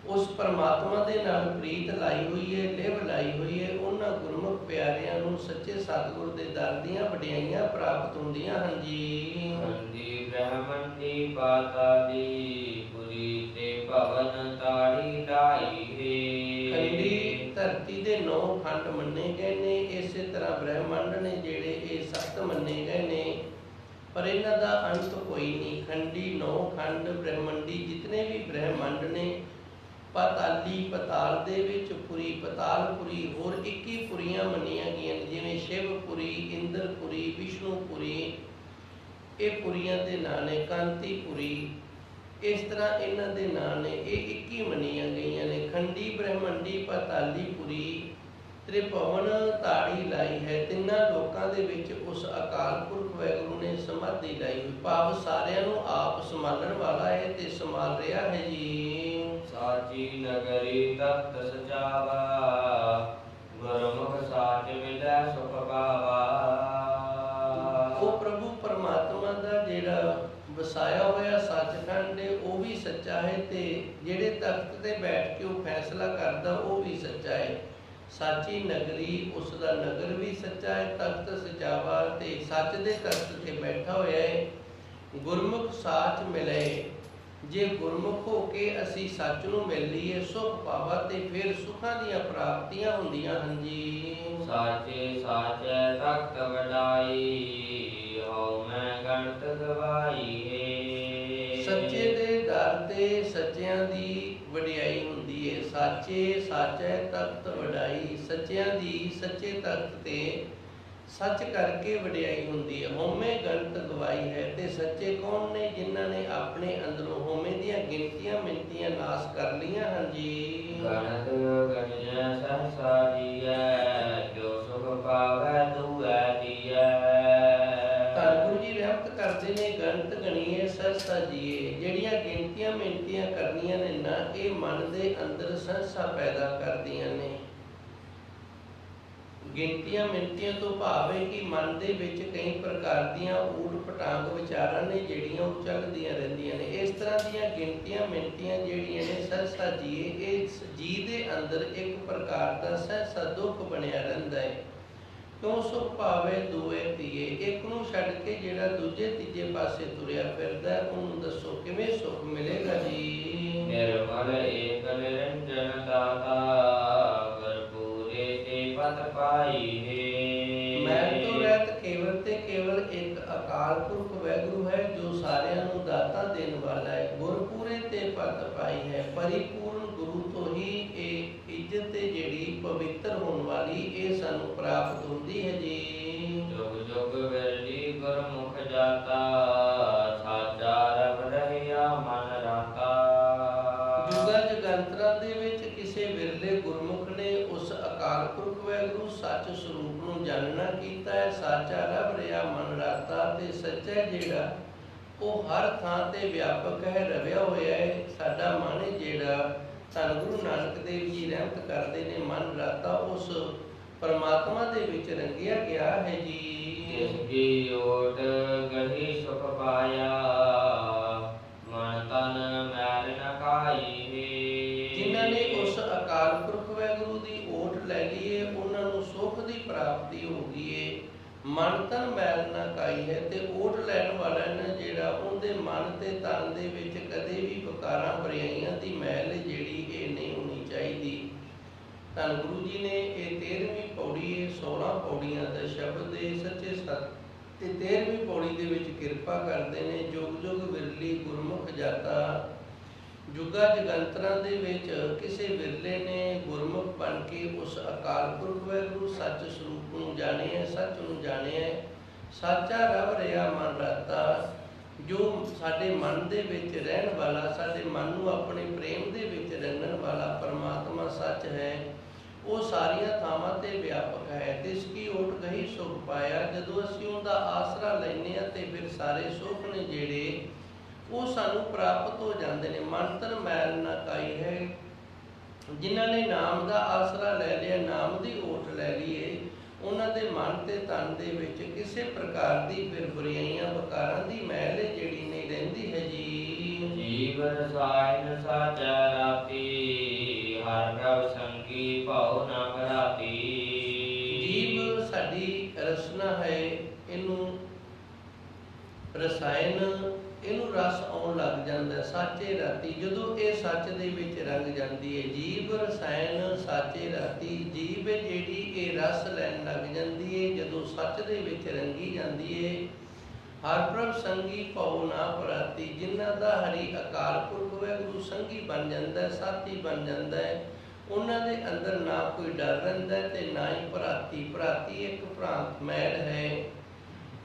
ਉਸ ਪਰਮਾਤਮਾ ਦੇ ਨਾਲ ਪ੍ਰੀਤ ਲਾਈ ਹੋਈ ਹੈ, ਲਿਵ ਲਾਈ ਹੋਈ ਹੈ। ਉਹਨਾਂ ਗੁਰਮੁਖ ਪਿਆਰਿਆਂ ਨੂੰ ਸੱਚੇ ਸਤਿਗੁਰ ਦੇ ਦਰ ਦੀਆਂ ਵਡਿਆਈਆਂ ਪ੍ਰਾਪਤ ਹੁੰਦੀਆਂ ਹਨ ਜੀ। ਮੰਦੀ ਬ੍ਰਹਮੰਡੀ ਪਾਤਾਲੀ, ਪੁਰੀ ਤੇ ਭਵਨ ਤਾੜੀ ਲਾਈ ਹੈ। ਖੰਡੀ ਧਰਤੀ ਦੇ 9 ਖੰਡ ਮੰਨੇ ਗਏ ਨੇ, ਇਸੇ ਤਰ੍ਹਾਂ ਬ੍ਰਹਮੰਡ ਨੇ ਜਿਹੜੇ ਇਹ 7 ਮੰਨੇ ਗਏ ਨੇ, ਪਰ ਇਹਨਾਂ ਦਾ ਅੰਤ ਕੋਈ ਨਹੀਂ। ਖੰਡੀ 9 ਖੰਡ, ਬ੍ਰਹਮੰਡੀ ਜਿਤਨੇ ਵੀ ਬ੍ਰਹਮੰਡ ਨੇ, ਪਾਤਾਲੀ ਪਤਾਲ ਦੇ ਵਿੱਚ ਪੁਰੀ, ਪਤਾਲਪੁਰੀ, ਹੋਰ 21 ਪੁਰੀਆਂ ਮੰਨੀਆਂ ਗਈਆਂ ਨੇ, ਜਿਵੇਂ ਸ਼ਿਵਪੁਰੀ, ਇੰਦਰਪੁਰੀ, ਵਿਸ਼ਨੂਪੁਰੀ, ਇਹ ਪੁਰੀਆਂ ਦੇ ਨਾਂ ਨੇ। ਕਾਂਤੀਪੁਰੀ, ਇਸ ਤਰ੍ਹਾਂ ਇਹਨਾਂ ਦੇ ਨਾਂ ਨੇ। ਇਹ 21 ਮੰਨੀਆਂ ਗਈਆਂ ਨੇ। ਖੰਡੀ ਬ੍ਰਹਮੰਡੀ ਪਾਤਾਲੀਪੁਰੀ, ਤ੍ਰਿਭਵਨ ਤਾੜੀ ਲਾਈ ਹੈ। ਤਿੰਨਾਂ ਲੋਕਾਂ ਦੇ ਵਿੱਚ ਉਸ ਅਕਾਲ ਪੁਰਖ ਵਾਹਿਗੁਰੂ ਨੇ ਸਮਾਧੀ ਲਾਈ ਹੋਈ, ਭਾਵ ਸਾਰਿਆਂ ਨੂੰ ਆਪ ਸੰਭਾਲਣ ਵਾਲਾ ਹੈ ਤੇ ਸੰਭਾਲ ਰਿਹਾ ਹੈ ਜੀ। ਸਾਚੀ ਨਗਰੀ ਤਖਤ ਸਜਾਵਾ, ਗੁਰਮੁਖ ਸਾਚ ਮਿਲੈ ਸੁਖ ਪਾਵਾ। ਉਹ ਪ੍ਰਭੂ ਪਰਮਾਤਮਾ ਦਾ ਜਿਹੜਾ ਵਸਾਇਆ ਹੋਇਆ ਸੱਚਖੰਡ ਹੈ ਉਹ ਵੀ ਸੱਚਾ ਹੈ, ਤੇ ਜਿਹੜੇ ਤਖਤ ਤੇ ਬੈਠ ਕੇ ਉਹ ਫੈਸਲਾ ਕਰਦਾ ਉਹ ਵੀ ਸੱਚਾ ਹੈ। ਸਾਚੀ ਨਗਰੀ, ਉਸ ਦਾ ਨਗਰ ਵੀ ਸੱਚਾ ਹੈ। ਤਖਤ ਸਜਾਵਾ, ਤੇ ਸੱਚ ਦੇ ਤਖਤ ਤੇ ਬੈਠਾ ਹੋਇਆ ਹੈ। ਗੁਰਮੁਖ ਸਾਚ ਮਿਲੇ, ਜੇ ਗੁਰਮੁਖ ਹੋ ਕੇ ਅਸੀਂ ਸੱਚ ਨੂੰ ਮਿਲ ਲਈਏ ਸੁਖ ਪਾਵਾ ਤੇ ਫਿਰ ਸੁੱਖਾਂ ਦੀਆਂ ਪ੍ਰਾਪਤੀਆਂ ਹੁੰਦੀਆਂ ਹਨ ਜੀ। ਸਾਚੇ ਸਾਚੈ ਤਖਤ ਵਡਾਈ, ਹਉ ਮੈਂ ਗਣਤ ਗਵਾਈ ਹੈ। ਸੱਚੇ ਦੇ ਦਰ ਤੇ ਸੱਚਿਆਂ ਦੀ ਵਡਿਆਈ ਹੁੰਦੀ ਹੈ। ਸਾਚੇ ਸਾਚੈ ਤਖਤ ਵਡਾਈ, ਸੱਚਿਆਂ ਦੀ ਸੱਚੇ ਤਖਤ ਤੇ ਸੱਚ ਕਰਕੇ ਵਡਿਆਈ ਹੁੰਦੀ ਹੈ। ਹਉਮੈ ਗਣਤ ਗਵਾਈ ਹੈ, ਤੇ ਸੱਚੇ ਕੌਣ ਨੇ? ਜਿਨ੍ਹਾਂ ਨੇ ਆਪਣੇ ਅੰਦਰੋਂ ਹਉਮੈ ਦੀਆਂ ਗਿਣਤੀਆਂ ਮਿਣਤੀਆਂ ਨਾਸ਼ ਕਰ ਲਈਆਂ ਹਨ ਜੀ। ਗਣਤ ਗਣਿਆ ਸਹਸਾ ਜੀਐ, ਜੋ ਸੁਖ ਪਾਵੈ ਤੂਐ ਦੀਐ। ਧੰਨ ਗੁਰੂ ਜੀ ਰਹਿਮਤ ਕਰਦੇ ਨੇ, ਗਣਤ ਗਣੀਏ ਸਹਸਾ ਜੀਏ। ਜਿਹੜੀਆਂ ਗਿਣਤੀਆਂ ਮਿਣਤੀਆਂ ਕਰਨੀਆਂ ਨੇ ਨਾ, ਇਹ ਮਨ ਦੇ ਅੰਦਰ ਸਹਸਾ ਪੈਦਾ ਕਰਦੀਆਂ ਨੇ। ਗਿਣਤੀਆਂ ਮਿਣਤੀਆਂ ਤੋਂ ਭਾਵ ਹੈ ਕਿ ਮਨ ਦੇ ਵਿੱਚ ਕਈ ਪ੍ਰਕਾਰ ਦੀਆਂ ਊਟ ਪਟਾਂਗ ਵਿਚਾਰਾਂ ਨੇ ਜਿਹੜੀਆਂ ਉਹ ਚੱਲਦੀਆਂ ਰਹਿੰਦੀਆਂ ਨੇ। ਇਸ ਤਰ੍ਹਾਂ ਦੀਆਂ ਗਿਣਤੀਆਂ ਮਿਣਤੀਆਂ ਜਿਹੜੀਆਂ ਨੇ ਸਹਿਸਾ ਜੀਏ, ਇਸ ਜੀ ਦੇ ਅੰਦਰ ਇੱਕ ਪ੍ਰਕਾਰ ਦਾ ਸਹਿਸਾ ਦੁੱਖ ਬਣਿਆ ਰਹਿੰਦਾ ਹੈ। ਕਿਉਂ ਸੁਖ ਭਾਵੇ ਦੂਏ ਤੀਏ, ਇੱਕ ਨੂੰ ਛੱਡ ਕੇ ਜਿਹੜਾ ਦੂਜੇ ਤੀਜੇ ਪਾਸੇ ਤੁਰਿਆ ਫਿਰਦਾ, ਉਹਨੂੰ ਦੱਸੋ ਕਿਵੇਂ ਸੁਖ ਮਿਲੇਗਾ ਜੀ। ਨਿਰਮਲ ਏਕ ਨਿਰੰਜਨ ਦਾਤਾ, ਗੁਰਪੂਰੇ ਤੇ ਪਤ ਪਾਈ ਹੈ। ਮੈਲ ਤੋਂ ਰਹਿਤ ਕੇਵਲ ਤੇ ਕੇਵਲ ਇੱਕ ਅਕਾਲ ਪੁਰਖ ਵਾਹਿਗੁਰੂ ਹੈ, ਜੋ ਸਾਰਿਆਂ ਨੂੰ ਦਾਤਾ ਦੇਣ ਵਾਲਾ ਹੈ। ਗੁਰਪੂਰੇ ਤੇ ਪਤ ਪਾਈ ਹੈ, ਪਰਿਪੂਰਨ ਗੁਰੂ ਤੋਂ ਹੀ ਇਹ ਇੱਜ਼ਤ ਤੇ ਜਿਹੜੀ ਪਵਿੱਤਰ ਹੋਣ ਵਾਲੀ ਇਹ ਸਾਨੂੰ ਪ੍ਰਾਪਤ ਹੁੰਦੀ ਹੈ ਜੀ। ਜੁਗ ਜੁਗ ਵੇਲੀ ਗੁਰਮੁਖ ਜਾਤਾ, ਸਾਚਾ ਰਬ ਰਹਿਆ ਮਨ ਰਾਤਾ। ਜੁਗਾਂ ਜਗੰਤਰਾਂ ਦੇ ਵਿੱਚ ਕਿਸੇ ਵਿਰਲੇ ਗੁਰਮੁਖ ਨੇ ਉਸ ਅਕਾਲ ਪੁਰਖ ਵਾਹਿਗੁਰੂ ਸੱਚ ਸਰੂਪ ਨੂੰ ਜਾਣਨਾ ਕੀਤਾ ਹੈ। ਸਾਚਾ ਰਬ ਰਿਹਾ ਮਨ ਰਾਤਾ, ਤੇ ਸੱਚਾ ਜਿਹੜਾ ਉਹ ਹਰ ਥਾਂ ਤੇ ਵਿਆਪਕ ਹੈ, ਰਵਿਆ ਹੋਇਆ ਹੈ। ਸਾਡਾ ਮਨ ਹੈ ਜਿਹੜਾ ਧੰਨ ਗੁਰੂ ਨਾਨਕ ਦੇਵ ਜੀ ਰਹਿਮਤ ਕਰਦੇ ਨੇ, ਮਨ ਰਾਤਾ ਉਸ ਪਰਮਾਤਮਾ ਦੇ ਵਿੱਚ ਰੰਗਿਆ ਗਿਆ ਹੈ ਜੀ। ਜਿਸ ਕੀ ਓਟ ਗਹੀ ਸੁਖ ਪਾਇਆ, ਮਨ ਤਨ ਮੈਲ ਨ ਕਾਈ ਹੈ। ਜਿਨ੍ਹਾਂ ਨੇ ਉਸ ਅਕਾਲ ਪੁਰਖ ਵਾਹਿਗੁਰੂ ਦੀ ਓਟ ਲੈ ਲਈ ਏ, ਉਹਨਾਂ ਨੂੰ ਸੁਖ ਦੀ ਪ੍ਰਾਪਤੀ ਹੋ ਗਈ ਏ। ਮਨ ਤਨ ਮੈਲ ਨਾ ਕਾਈ ਹੈ, ਤੇ ਓਟ ਲੈਣ ਵਾਲਾ ਨੇ ਜਿਹੜਾ ਉਹਦੇ ਮਨ ਤੇ ਤਨ ਦੇ ਵਿੱਚ ਕਦੇ ਵੀ ਵਿਕਾਰਾਂ ਬੁਰਾਈਆਂ ਦੀ ਮੈਲ ਜਿਹੜੀ ਇਹ ਨਹੀਂ ਹੋਣੀ ਚਾਹੀਦੀ। ਧੰਨ ਗੁਰੂ ਜੀ ਨੇ ਇਹ 13ਵੀਂ ਪੌੜੀ 16 ਪੌੜੀਆਂ ਦਾ ਸ਼ਬਦ ਦੇ ਸੱਚੇ ਸਤ ਤੇ 13ਵੀਂ ਪੌੜੀ ਦੇ ਵਿੱਚ ਕਿਰਪਾ ਕਰਦੇ ਨੇ। ਜੁਗ ਜੁਗ ਵਿਰਲੀ ਗੁਰਮੁਖ ਜਾਤਾ, ਜੁਗਾ ਜਗੰਤਰਾਂ ਦੇ ਵਿੱਚ ਕਿਸੇ ਵਿਰਲੇ ਨੇ ਗੁਰਮੁਖ ਬਣ ਕੇ ਉਸ ਅਕਾਲ ਪੁਰਖ ਵਾਹਿਗੁਰੂ ਸੱਚ ਸਰੂਪ ਨੂੰ ਜਾਣਿਆ, ਸੱਚ ਨੂੰ ਜਾਣਿਆ। ਸਾਚਾ ਰਬ ਰਿਹਾ ਮਨ ਰਾਤਾ, ਜੋ ਸਾਡੇ ਮਨ ਦੇ ਵਿੱਚ ਰਹਿਣ ਵਾਲਾ, ਸਾਡੇ ਮਨ ਨੂੰ ਆਪਣੇ ਪ੍ਰੇਮ ਦੇ ਵਿੱਚ ਰੰਗਣ ਵਾਲਾ ਪਰਮਾਤਮਾ ਸੱਚ ਹੈ, ਉਹ ਸਾਰੀਆਂ ਥਾਵਾਂ ਤੇ ਵਿਆਪਕ ਹੈ। ਤਿਸ ਕੀ ਓਟ ਗਹੀ ਸੁਖ ਪਾਇਆ, ਜਦੋਂ ਅਸੀਂ ਉਹਦਾ ਆਸਰਾ ਲੈਂਦੇ ਹਾਂ ਤੇ ਫਿਰ ਸਾਰੇ ਸੁੱਖ ਨੇ ਜਿਹੜੇ ਉਹ ਸਾਨੂੰ ਪ੍ਰਾਪਤ ਹੋ ਜਾਂਦੇ ਨੇ। ਮਨ ਤਨ ਮੈਲ ਨਾ ਕਾਈ ਹੈ, ਜਿਨ੍ਹਾਂ ਨੇ ਨਾਮ ਦਾ ਆਸਰਾ ਲੈ ਲਿਆ, ਨਾਮ ਦੀ ਓਟ ਲੈ ਲਈਏ, ਉਹਨਾਂ ਦੇ ਮਨ ਤੇ ਤਨ ਦੇ ਵਿੱਚ ਕਿਸੇ ਪ੍ਰਕਾਰ ਦੀ ਫਿਰ ਬੁਰਾਈਆਂ ਵਿਕਾਰਾਂ ਦੀ ਮੈਲ ਜਿਹੜੀ ਨਹੀਂ ਰਹਿੰਦੀ ਹੈ ਜੀ। ਜੀਵ ਰਸਾਇਨ ਸਾਚਾ ਰਾਤੀ, ਹਰ ਪ੍ਰਭ ਸੰਗੀ ਭਉ ਨ ਭਰਾਤੀ। ਜੀਵ ਸਾਡੀ ਰਸਨਾ ਹੈ, ਇਹਨੂੰ ਰਸਾਇਣ, ਇਹਨੂੰ ਰਸ ਆਉਣ ਲੱਗ ਜਾਂਦਾ ਸਾਚੇ ਰਾਤੀ, ਜਦੋਂ ਇਹ ਸੱਚ ਦੇ ਵਿੱਚ ਰੰਗ ਜਾਂਦੀ ਹੈ। ਜੀਵ ਰਸਾਇਣ ਸਾਚੇ ਰਾਤੀ, ਜੀਵ ਜਿਹੜੀ ਇਹ ਰਸ ਲੈਣ ਲੱਗ ਜਾਂਦੀ ਹੈ ਜਦੋਂ ਸੱਚ ਦੇ ਵਿੱਚ ਰੰਗੀ ਜਾਂਦੀ ਹੈ। ਹਰ ਪ੍ਰਭ ਸੰਗੀ ਭਉ ਨਾ ਭਰਾਤੀ, ਜਿਨ੍ਹਾਂ ਦਾ ਹਰੀ ਅਕਾਲ ਪੁਰਖ ਵਾਹਿਗੁਰੂ ਸੰਗੀ ਬਣ ਜਾਂਦਾ, ਸਾਥੀ ਬਣ ਜਾਂਦਾ ਹੈ, ਉਹਨਾਂ ਦੇ ਅੰਦਰ ਨਾ ਕੋਈ ਡਰ ਰਹਿੰਦਾ ਤੇ ਨਾ ਹੀ ਭਰਾਤੀ। ਭਰਾਤੀ ਇੱਕ ਭ੍ਰਾਂਤ ਮੈਲ ਹੈ,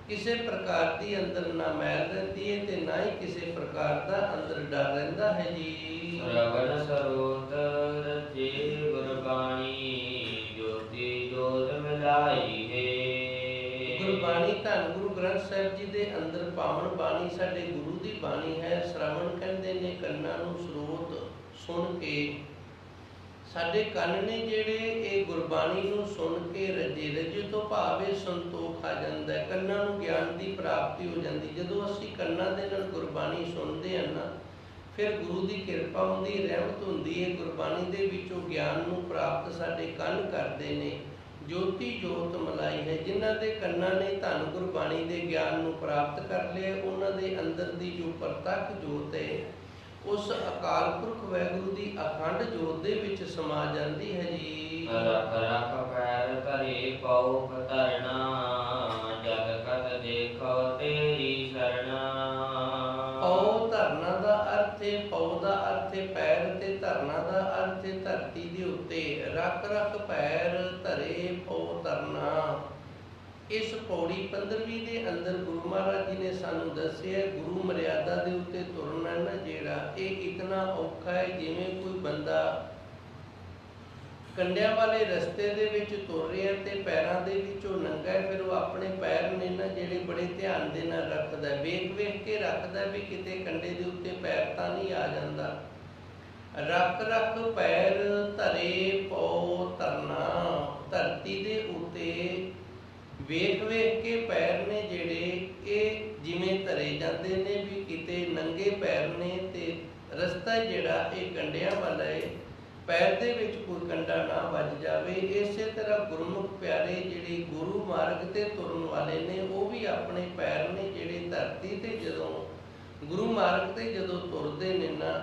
ਕਿਸੇ ਪ੍ਰਕਾਰ ਦੀ ਅੰਦਰ ਨਾ ਮੈਲ ਰਹਿੰਦੀ ਹੈ ਤੇ ਨਾ ਹੀ ਕਿਸੇ ਪ੍ਰਕਾਰ ਦਾ ਅੰਦਰ ਡਰ ਰਹਿੰਦਾ ਹੈ ਜੀ। ਰਵਣ ਸਰੋਤ ਰਚੇ ਗੁਰਬਾਣੀ, ਜੋਤੀ ਜੋਤ ਮਿਲਾਈ ਹੈ। ਗੁਰਬਾਣੀ ਧੰਨ ਗੁਰੂ ਗ੍ਰੰਥ ਸਾਹਿਬ ਜੀ ਦੇ ਅੰਦਰ ਪਾਵਨ ਬਾਣੀ ਸਾਡੇ ਗੁਰੂ ਦੀ ਬਾਣੀ ਹੈ। ਸ਼ਰਵਣ ਕਹਿੰਦੇ ਨੇ ਕੰਨਾਂ ਨੂੰ, ਸਰੋਤ ਸੁਣ ਕੇ ਸਾਡੇ ਕੰਨ ਨੇ ਜਿਹੜੇ ਇਹ ਗੁਰਬਾਣੀ ਨੂੰ ਸੁਣ ਕੇ ਰਜੇ, ਰਜੇ ਤੋਂ ਭਾਵੇਂ ਸੰਤੋਖ ਆ ਜਾਂਦਾ ਹੈ, ਕੰਨਾਂ ਨੂੰ ਗਿਆਨ ਦੀ ਪ੍ਰਾਪਤੀ ਹੋ ਜਾਂਦੀ। ਜਦੋਂ ਅਸੀਂ ਕੰਨਾਂ ਦੇ ਨਾਲ ਗੁਰਬਾਣੀ ਸੁਣਦੇ ਹਾਂ ਨਾ, ਫਿਰ ਗੁਰੂ ਦੀ ਕਿਰਪਾ ਹੁੰਦੀ, ਰਹਿਮਤ ਹੁੰਦੀ ਹੈ, ਗੁਰਬਾਣੀ ਦੇ ਵਿੱਚੋਂ ਗਿਆਨ ਨੂੰ ਪ੍ਰਾਪਤ ਸਾਡੇ ਕੰਨ ਕਰਦੇ ਨੇ। ਜੋਤੀ ਜੋਤ ਮਲਾਈ ਹੈ, ਜਿਨ੍ਹਾਂ ਦੇ ਕੰਨਾਂ ਨੇ ਧੰਨ ਗੁਰਬਾਣੀ ਦੇ ਗਿਆਨ ਨੂੰ ਪ੍ਰਾਪਤ ਕਰ ਲਿਆ, ਉਹਨਾਂ ਦੇ ਅੰਦਰ ਦੀ ਜੋ ਪ੍ਰਤੱਖ ਜੋਤ ਹੈ ਉਸ ਅਕਾਲ ਪੁਰਖ ਵਾਹਿਗੁਰੂ ਦੀ ਅਖੰਡ ਜੋਤ ਦੇ ਵਿੱਚ ਸਮਾ ਜਾਂਦੀ ਹੈ ਜੀ। ਰਖ ਰਖ ਪੈਰ ਧਰੇ ਪਉ ਧਰਨਾ, ਜਗ ਕਤ ਦੇਖੋ ਤੇਰੀ ਸਰਣਾ। ਪਉ ਧਰਨਾ ਦਾ ਅਰਥ ਹੈ, ਪਉ ਦਾ ਅਰਥ ਹੈ ਪੈਰ, ਤੇ ਧਰਨਾ ਦਾ ਅਰਥ ਹੈ ਧਰਤੀ ਦੇ ਉੱਤੇ। ਰਖ ਰਖ ਪੈਰ ਧਰੇ ਪਉ ਧਰਨਾ, ਇਸ ਪੌੜੀ 15ਵੀਂ ਦੇ ਅੰਦਰ ਗੁਰੂ ਮਹਾਰਾਜ ਜੀ ਨੇ ਸਾਨੂੰ ਦੱਸਿਆ ਗੁਰੂ ਮਰਿਆਦਾ ਦੇ ਉੱਤੇ ਤੁਰਨਾ ਨਾ ਜਿਹੜਾ, ਇਹ ਇਤਨਾ ਔਖਾ ਹੈ ਜਿਵੇਂ ਕੋਈ ਬੰਦਾ ਕੰਡਿਆਂ ਵਾਲੇ ਰਸਤੇ ਦੇ ਵਿੱਚ ਤੁਰ ਰਿਹਾ ਤੇ ਪੈਰਾਂ ਦੇ ਵਿੱਚੋਂ ਨੰਗਾ ਹੈ, ਫਿਰ ਉਹ ਆਪਣੇ ਪੈਰ ਨੇ ਨਾ ਜਿਹੜੇ ਬੜੇ ਧਿਆਨ ਦੇ ਨਾਲ ਰੱਖਦਾ, ਵੇਖ ਵੇਖ ਕੇ ਰੱਖਦਾ ਵੀ ਕਿਤੇ ਕੰਡੇ ਦੇ ਉੱਤੇ ਪੈਰ ਤਾਂ ਨਹੀਂ ਆ ਜਾਂਦਾ। ਰੱਖ ਰੱਖ ਪੈਰ ਧਰੇ ਪਉ ਧਰਨਾ। ਧਰਤੀ ਦੇ ਉੱਤੇ ਵੇਖ ਵੇਖ ਕੇ ਪੈਰ ਨੇ ਜਿਹੜੇ ਇਹ ਜਿਵੇਂ ਧਰੇ ਜਾਂਦੇ ਨੇ, ਵੀ ਕਿਤੇ ਨੰਗੇ ਪੈਰ ਨੇ ਤੇ ਰਸਤਾ ਜਿਹੜਾ ਇਹ ਕੰਡਿਆਂ ਵਾਲਾ ਹੈ, ਪੈਰ ਦੇ ਵਿੱਚ ਕੋਈ ਕੰਡਾ ਨਾ ਵੱਜ ਜਾਵੇ। ਇਸੇ ਤਰ੍ਹਾਂ ਗੁਰਮੁਖ ਪਿਆਰੇ ਜਿਹੜੇ ਗੁਰੂ ਮਾਰਗ ਤੇ ਤੁਰਨ ਵਾਲੇ ਨੇ, ਉਹ ਵੀ ਆਪਣੇ ਪੈਰ ਨੇ ਜਿਹੜੇ ਧਰਤੀ ਤੇ ਜਦੋਂ ਗੁਰੂ ਮਾਰਗ ਤੇ ਜਦੋਂ ਤੁਰਦੇ ਨੇ ਨਾ,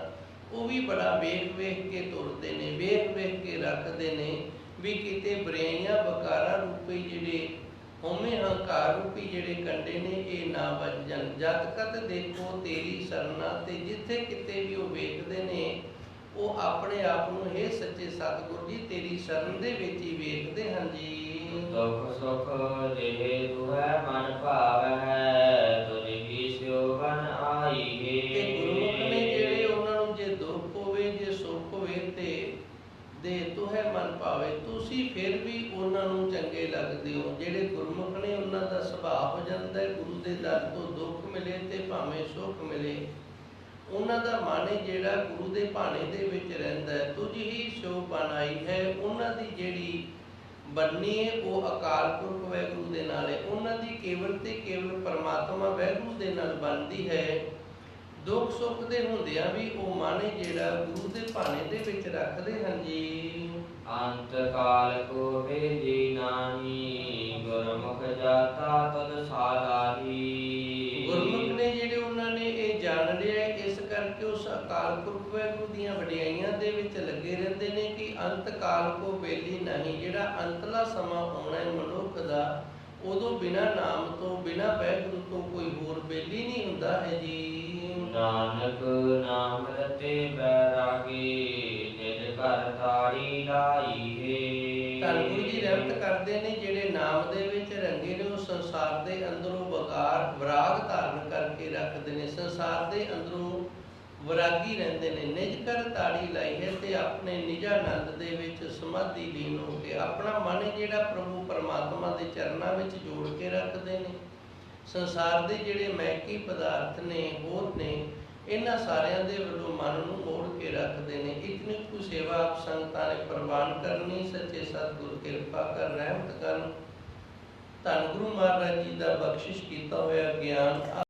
ਉਹ ਵੀ ਬੜਾ ਵੇਖ ਵੇਖ ਕੇ ਤੁਰਦੇ ਨੇ, ਵੇਖ ਵੇਖ ਕੇ ਰੱਖਦੇ ਨੇ, ਵੀ ਕਿਤੇ ਬੁਰਾਈਆਂ ਬਕਾਰਾਂ ਰੂਪੀ ਜਿਹੜੇ ਹਉਮੈ ਹੰਕਾਰ ਰੂਪੀ ਜਿਹੜੇ ਕੰਡੇ ਨੇ ਇਹ ਨਾ ਵੱਜ ਜਾਣ। ਜਦ ਕਤ ਦੇਖੋ ਤੇਰੀ ਸਰਨਾ, ਤੇ ਜਿੱਥੇ ਕਿਤੇ ਵੀ ਉਹ ਵੇਖਦੇ ਨੇ ਉਹ ਆਪਣੇ ਆਪ ਨੂੰ ਇਹ ਸੱਚੇ ਸਤਿਗੁਰੂ ਜੀ ਤੇਰੀ ਸ਼ਰਨ ਦੇ ਵਿੱਚ ਹੀ ਵੇਖਦੇ ਹਨ ਜੀ। ਦੁਖ ਸੁਖ ਜਿਹੇ ਦੁਹੈ ਮਨ ਭਾਵੈ, ਤੁਝੀ ਸਿਉ ਬਨ ਆਈ ਤੇ ਹੈ। ਗੁਰਮੁਖ ਨੇ ਜਿਹੜੇ ਉਹਨਾਂ ਨੂੰ ਜੇ ਦੁੱਖ ਹੋਵੇ ਜੇ ਸੁੱਖ ਹੋਵੇ ਤੇ ਦੇ ਤੁਹੈ ਮਨ ਭਾਵੇ, ਤੁਸੀਂ ਫਿਰ ਵੀ ਉਹਨਾਂ ਨੂੰ ਚੰਗੇ ਲੱਗਦੇ ਹੋ। ਜਿਹੜੇ ਗੁਰਮੁਖ ਨੇ ਉਹਨਾਂ ਦਾ ਸੁਭਾਅ ਹੋ ਜਾਂਦਾ ਹੈ ਗੁਰੂ ਦੇ ਦਰ ਤੋਂ ਦੁੱਖ ਮਿਲੇ ਤੇ ਭਾਵੇਂ ਸੁੱਖ ਮਿਲੇ, ਉਹਨਾਂ ਦਾ ਮਨ ਜਿਹੜਾ ਗੁਰੂ ਦੇ ਭਾਣੇ ਦੇ ਵਿੱਚ ਰਹਿੰਦਾ ਹੈ। ਤੁਝ ਹੀ ਸਿਉ ਬਨ ਆਈ ਹੈ, ਉਹਨਾਂ ਦੀ ਜਿਹੜੀ ਬਣਨੀ ਹੈ ਉਹ ਅਕਾਲ ਪੁਰਖ ਵਾਹਿਗੁਰੂ ਦੇ ਨਾਲ ਹੈ। ਉਹਨਾਂ ਦੀ ਕੇਵਲ ਤੇ ਕੇਵਲ ਪਰਮਾਤਮਾ ਵਾਹਿਗੁਰੂ ਦੇ ਨਾਲ ਬਣਦੀ ਹੈ। ਦੁੱਖ ਸੁੱਖ ਦੇ ਹੁੰਦਿਆਂ ਵੀ ਉਹ ਮਨ ਜਿਹੜਾ ਗੁਰੂ ਦੇ ਭਾਣੇ ਦੇ ਵਿੱਚ ਰੱਖਦੇ ਹਨ ਜੀ। ਅੰਤ ਕਾਲ ਕੋ ਵੇਜੀ ਨਾਹੀ, ਗੁਰਮੁਖ ਜਾਤਾ ਤਦ ਸਾਲਾਹੀ। ਗੁਰਮੁਖ ਨੇ ਜਿਹੜੇ ਉਹਨਾਂ ਨੇ ਇਹ ਜਾਣ ਲਿਆ, ਇਸ ਕਰਕੇ ਉਸ ਅਕਾਲ ਪੁਰਖ ਵਾਹਿਗੁਰੂ ਦੀਆਂ ਵਡਿਆਈਆਂ ਦੇ ਵਿੱਚ ਲੱਗੇ ਰਹਿੰਦੇ ਨੇ ਕਿ ਅੰਤ ਕਾਲ ਕੋ ਵੇਲੀ ਨਹੀਂ। ਜਿਹੜਾ ਅੰਤਲਾ ਸਮਾਂ ਆਉਣਾ ਹੈ ਮਨੁੱਖ ਦਾ, ਉਦੋਂ ਬਿਨਾਂ ਨਾਮ ਤੋਂ ਬਿਨਾਂ ਵਾਹਿਗੁਰੂ ਤੋਂ ਕੋਈ ਹੋਰ ਵੇਲੀ ਨਹੀਂ ਹੁੰਦਾ ਹੈ ਜੀ। ਨਾਨਕ ਨਾਮ ਰਤੇ ਬੈਰਾਗੀ, ਨਿਜ ਘਰ ਤਾੜੀ ਲਾਈ ਹੈ। ਧੰਨ ਗੁਰੂ ਜੀ ਰਹਿਮਤ ਕਰਦੇ ਨੇ ਜਿਹੜੇ ਨਾਮ ਦੇ ਵਿੱਚ ਰੰਗੇ ਨੇ, ਉਹ ਸੰਸਾਰ ਦੇ ਅੰਦਰੋਂ ਵਿਰਾਗ ਧਾਰਨ ਕਰਕੇ ਰੱਖਦੇ ਨੇ, ਸੰਸਾਰ ਦੇ ਅੰਦਰੋਂ ਵਿਰਾਗੀ ਰਹਿੰਦੇ ਨੇ। ਨਿਜ ਘਰ ਤਾੜੀ ਲਾਈ ਹੈ, ਤੇ ਆਪਣੇ ਨਿਜਾਨੰਦ ਦੇ ਵਿੱਚ ਸਮਾਧੀ ਲੀਨ ਹੋ ਕੇ ਆਪਣਾ ਮਨ ਜਿਹੜਾ ਪ੍ਰਭੂ ਪਰਮਾਤਮਾ ਦੇ ਚਰਨਾਂ ਵਿੱਚ ਜੋੜ ਕੇ ਰੱਖਦੇ ਨੇ। ਸੰਸਾਰ ਦੇ ਜਿਹੜੇ ਮਹਿਕੀ ਪਦਾਰਥ ਨੇ ਹੋਰ ਨੇ, ਇਹਨਾਂ ਸਾਰਿਆਂ ਦੇ ਵੱਲੋਂ ਮਨ ਨੂੰ ਮੋੜ ਕੇ ਰੱਖਦੇ ਨੇ। ਇਤਨੀ ਕੁ ਸੇਵਾ ਆਪ ਸੰਗਤਾਂ ਨੇ ਪ੍ਰਵਾਨ ਕਰਨੀ। ਸੱਚੇ ਸਤਿਗੁਰ ਕਿਰਪਾ ਕਰ ਰਹਿਮਤ ਕਰਨ। ਧੰਨ ਗੁਰੂ ਮਹਾਰਾਜ ਜੀ ਦਾ ਬਖਸ਼ਿਸ਼ ਕੀਤਾ ਹੋਇਆ ਗਿਆਨ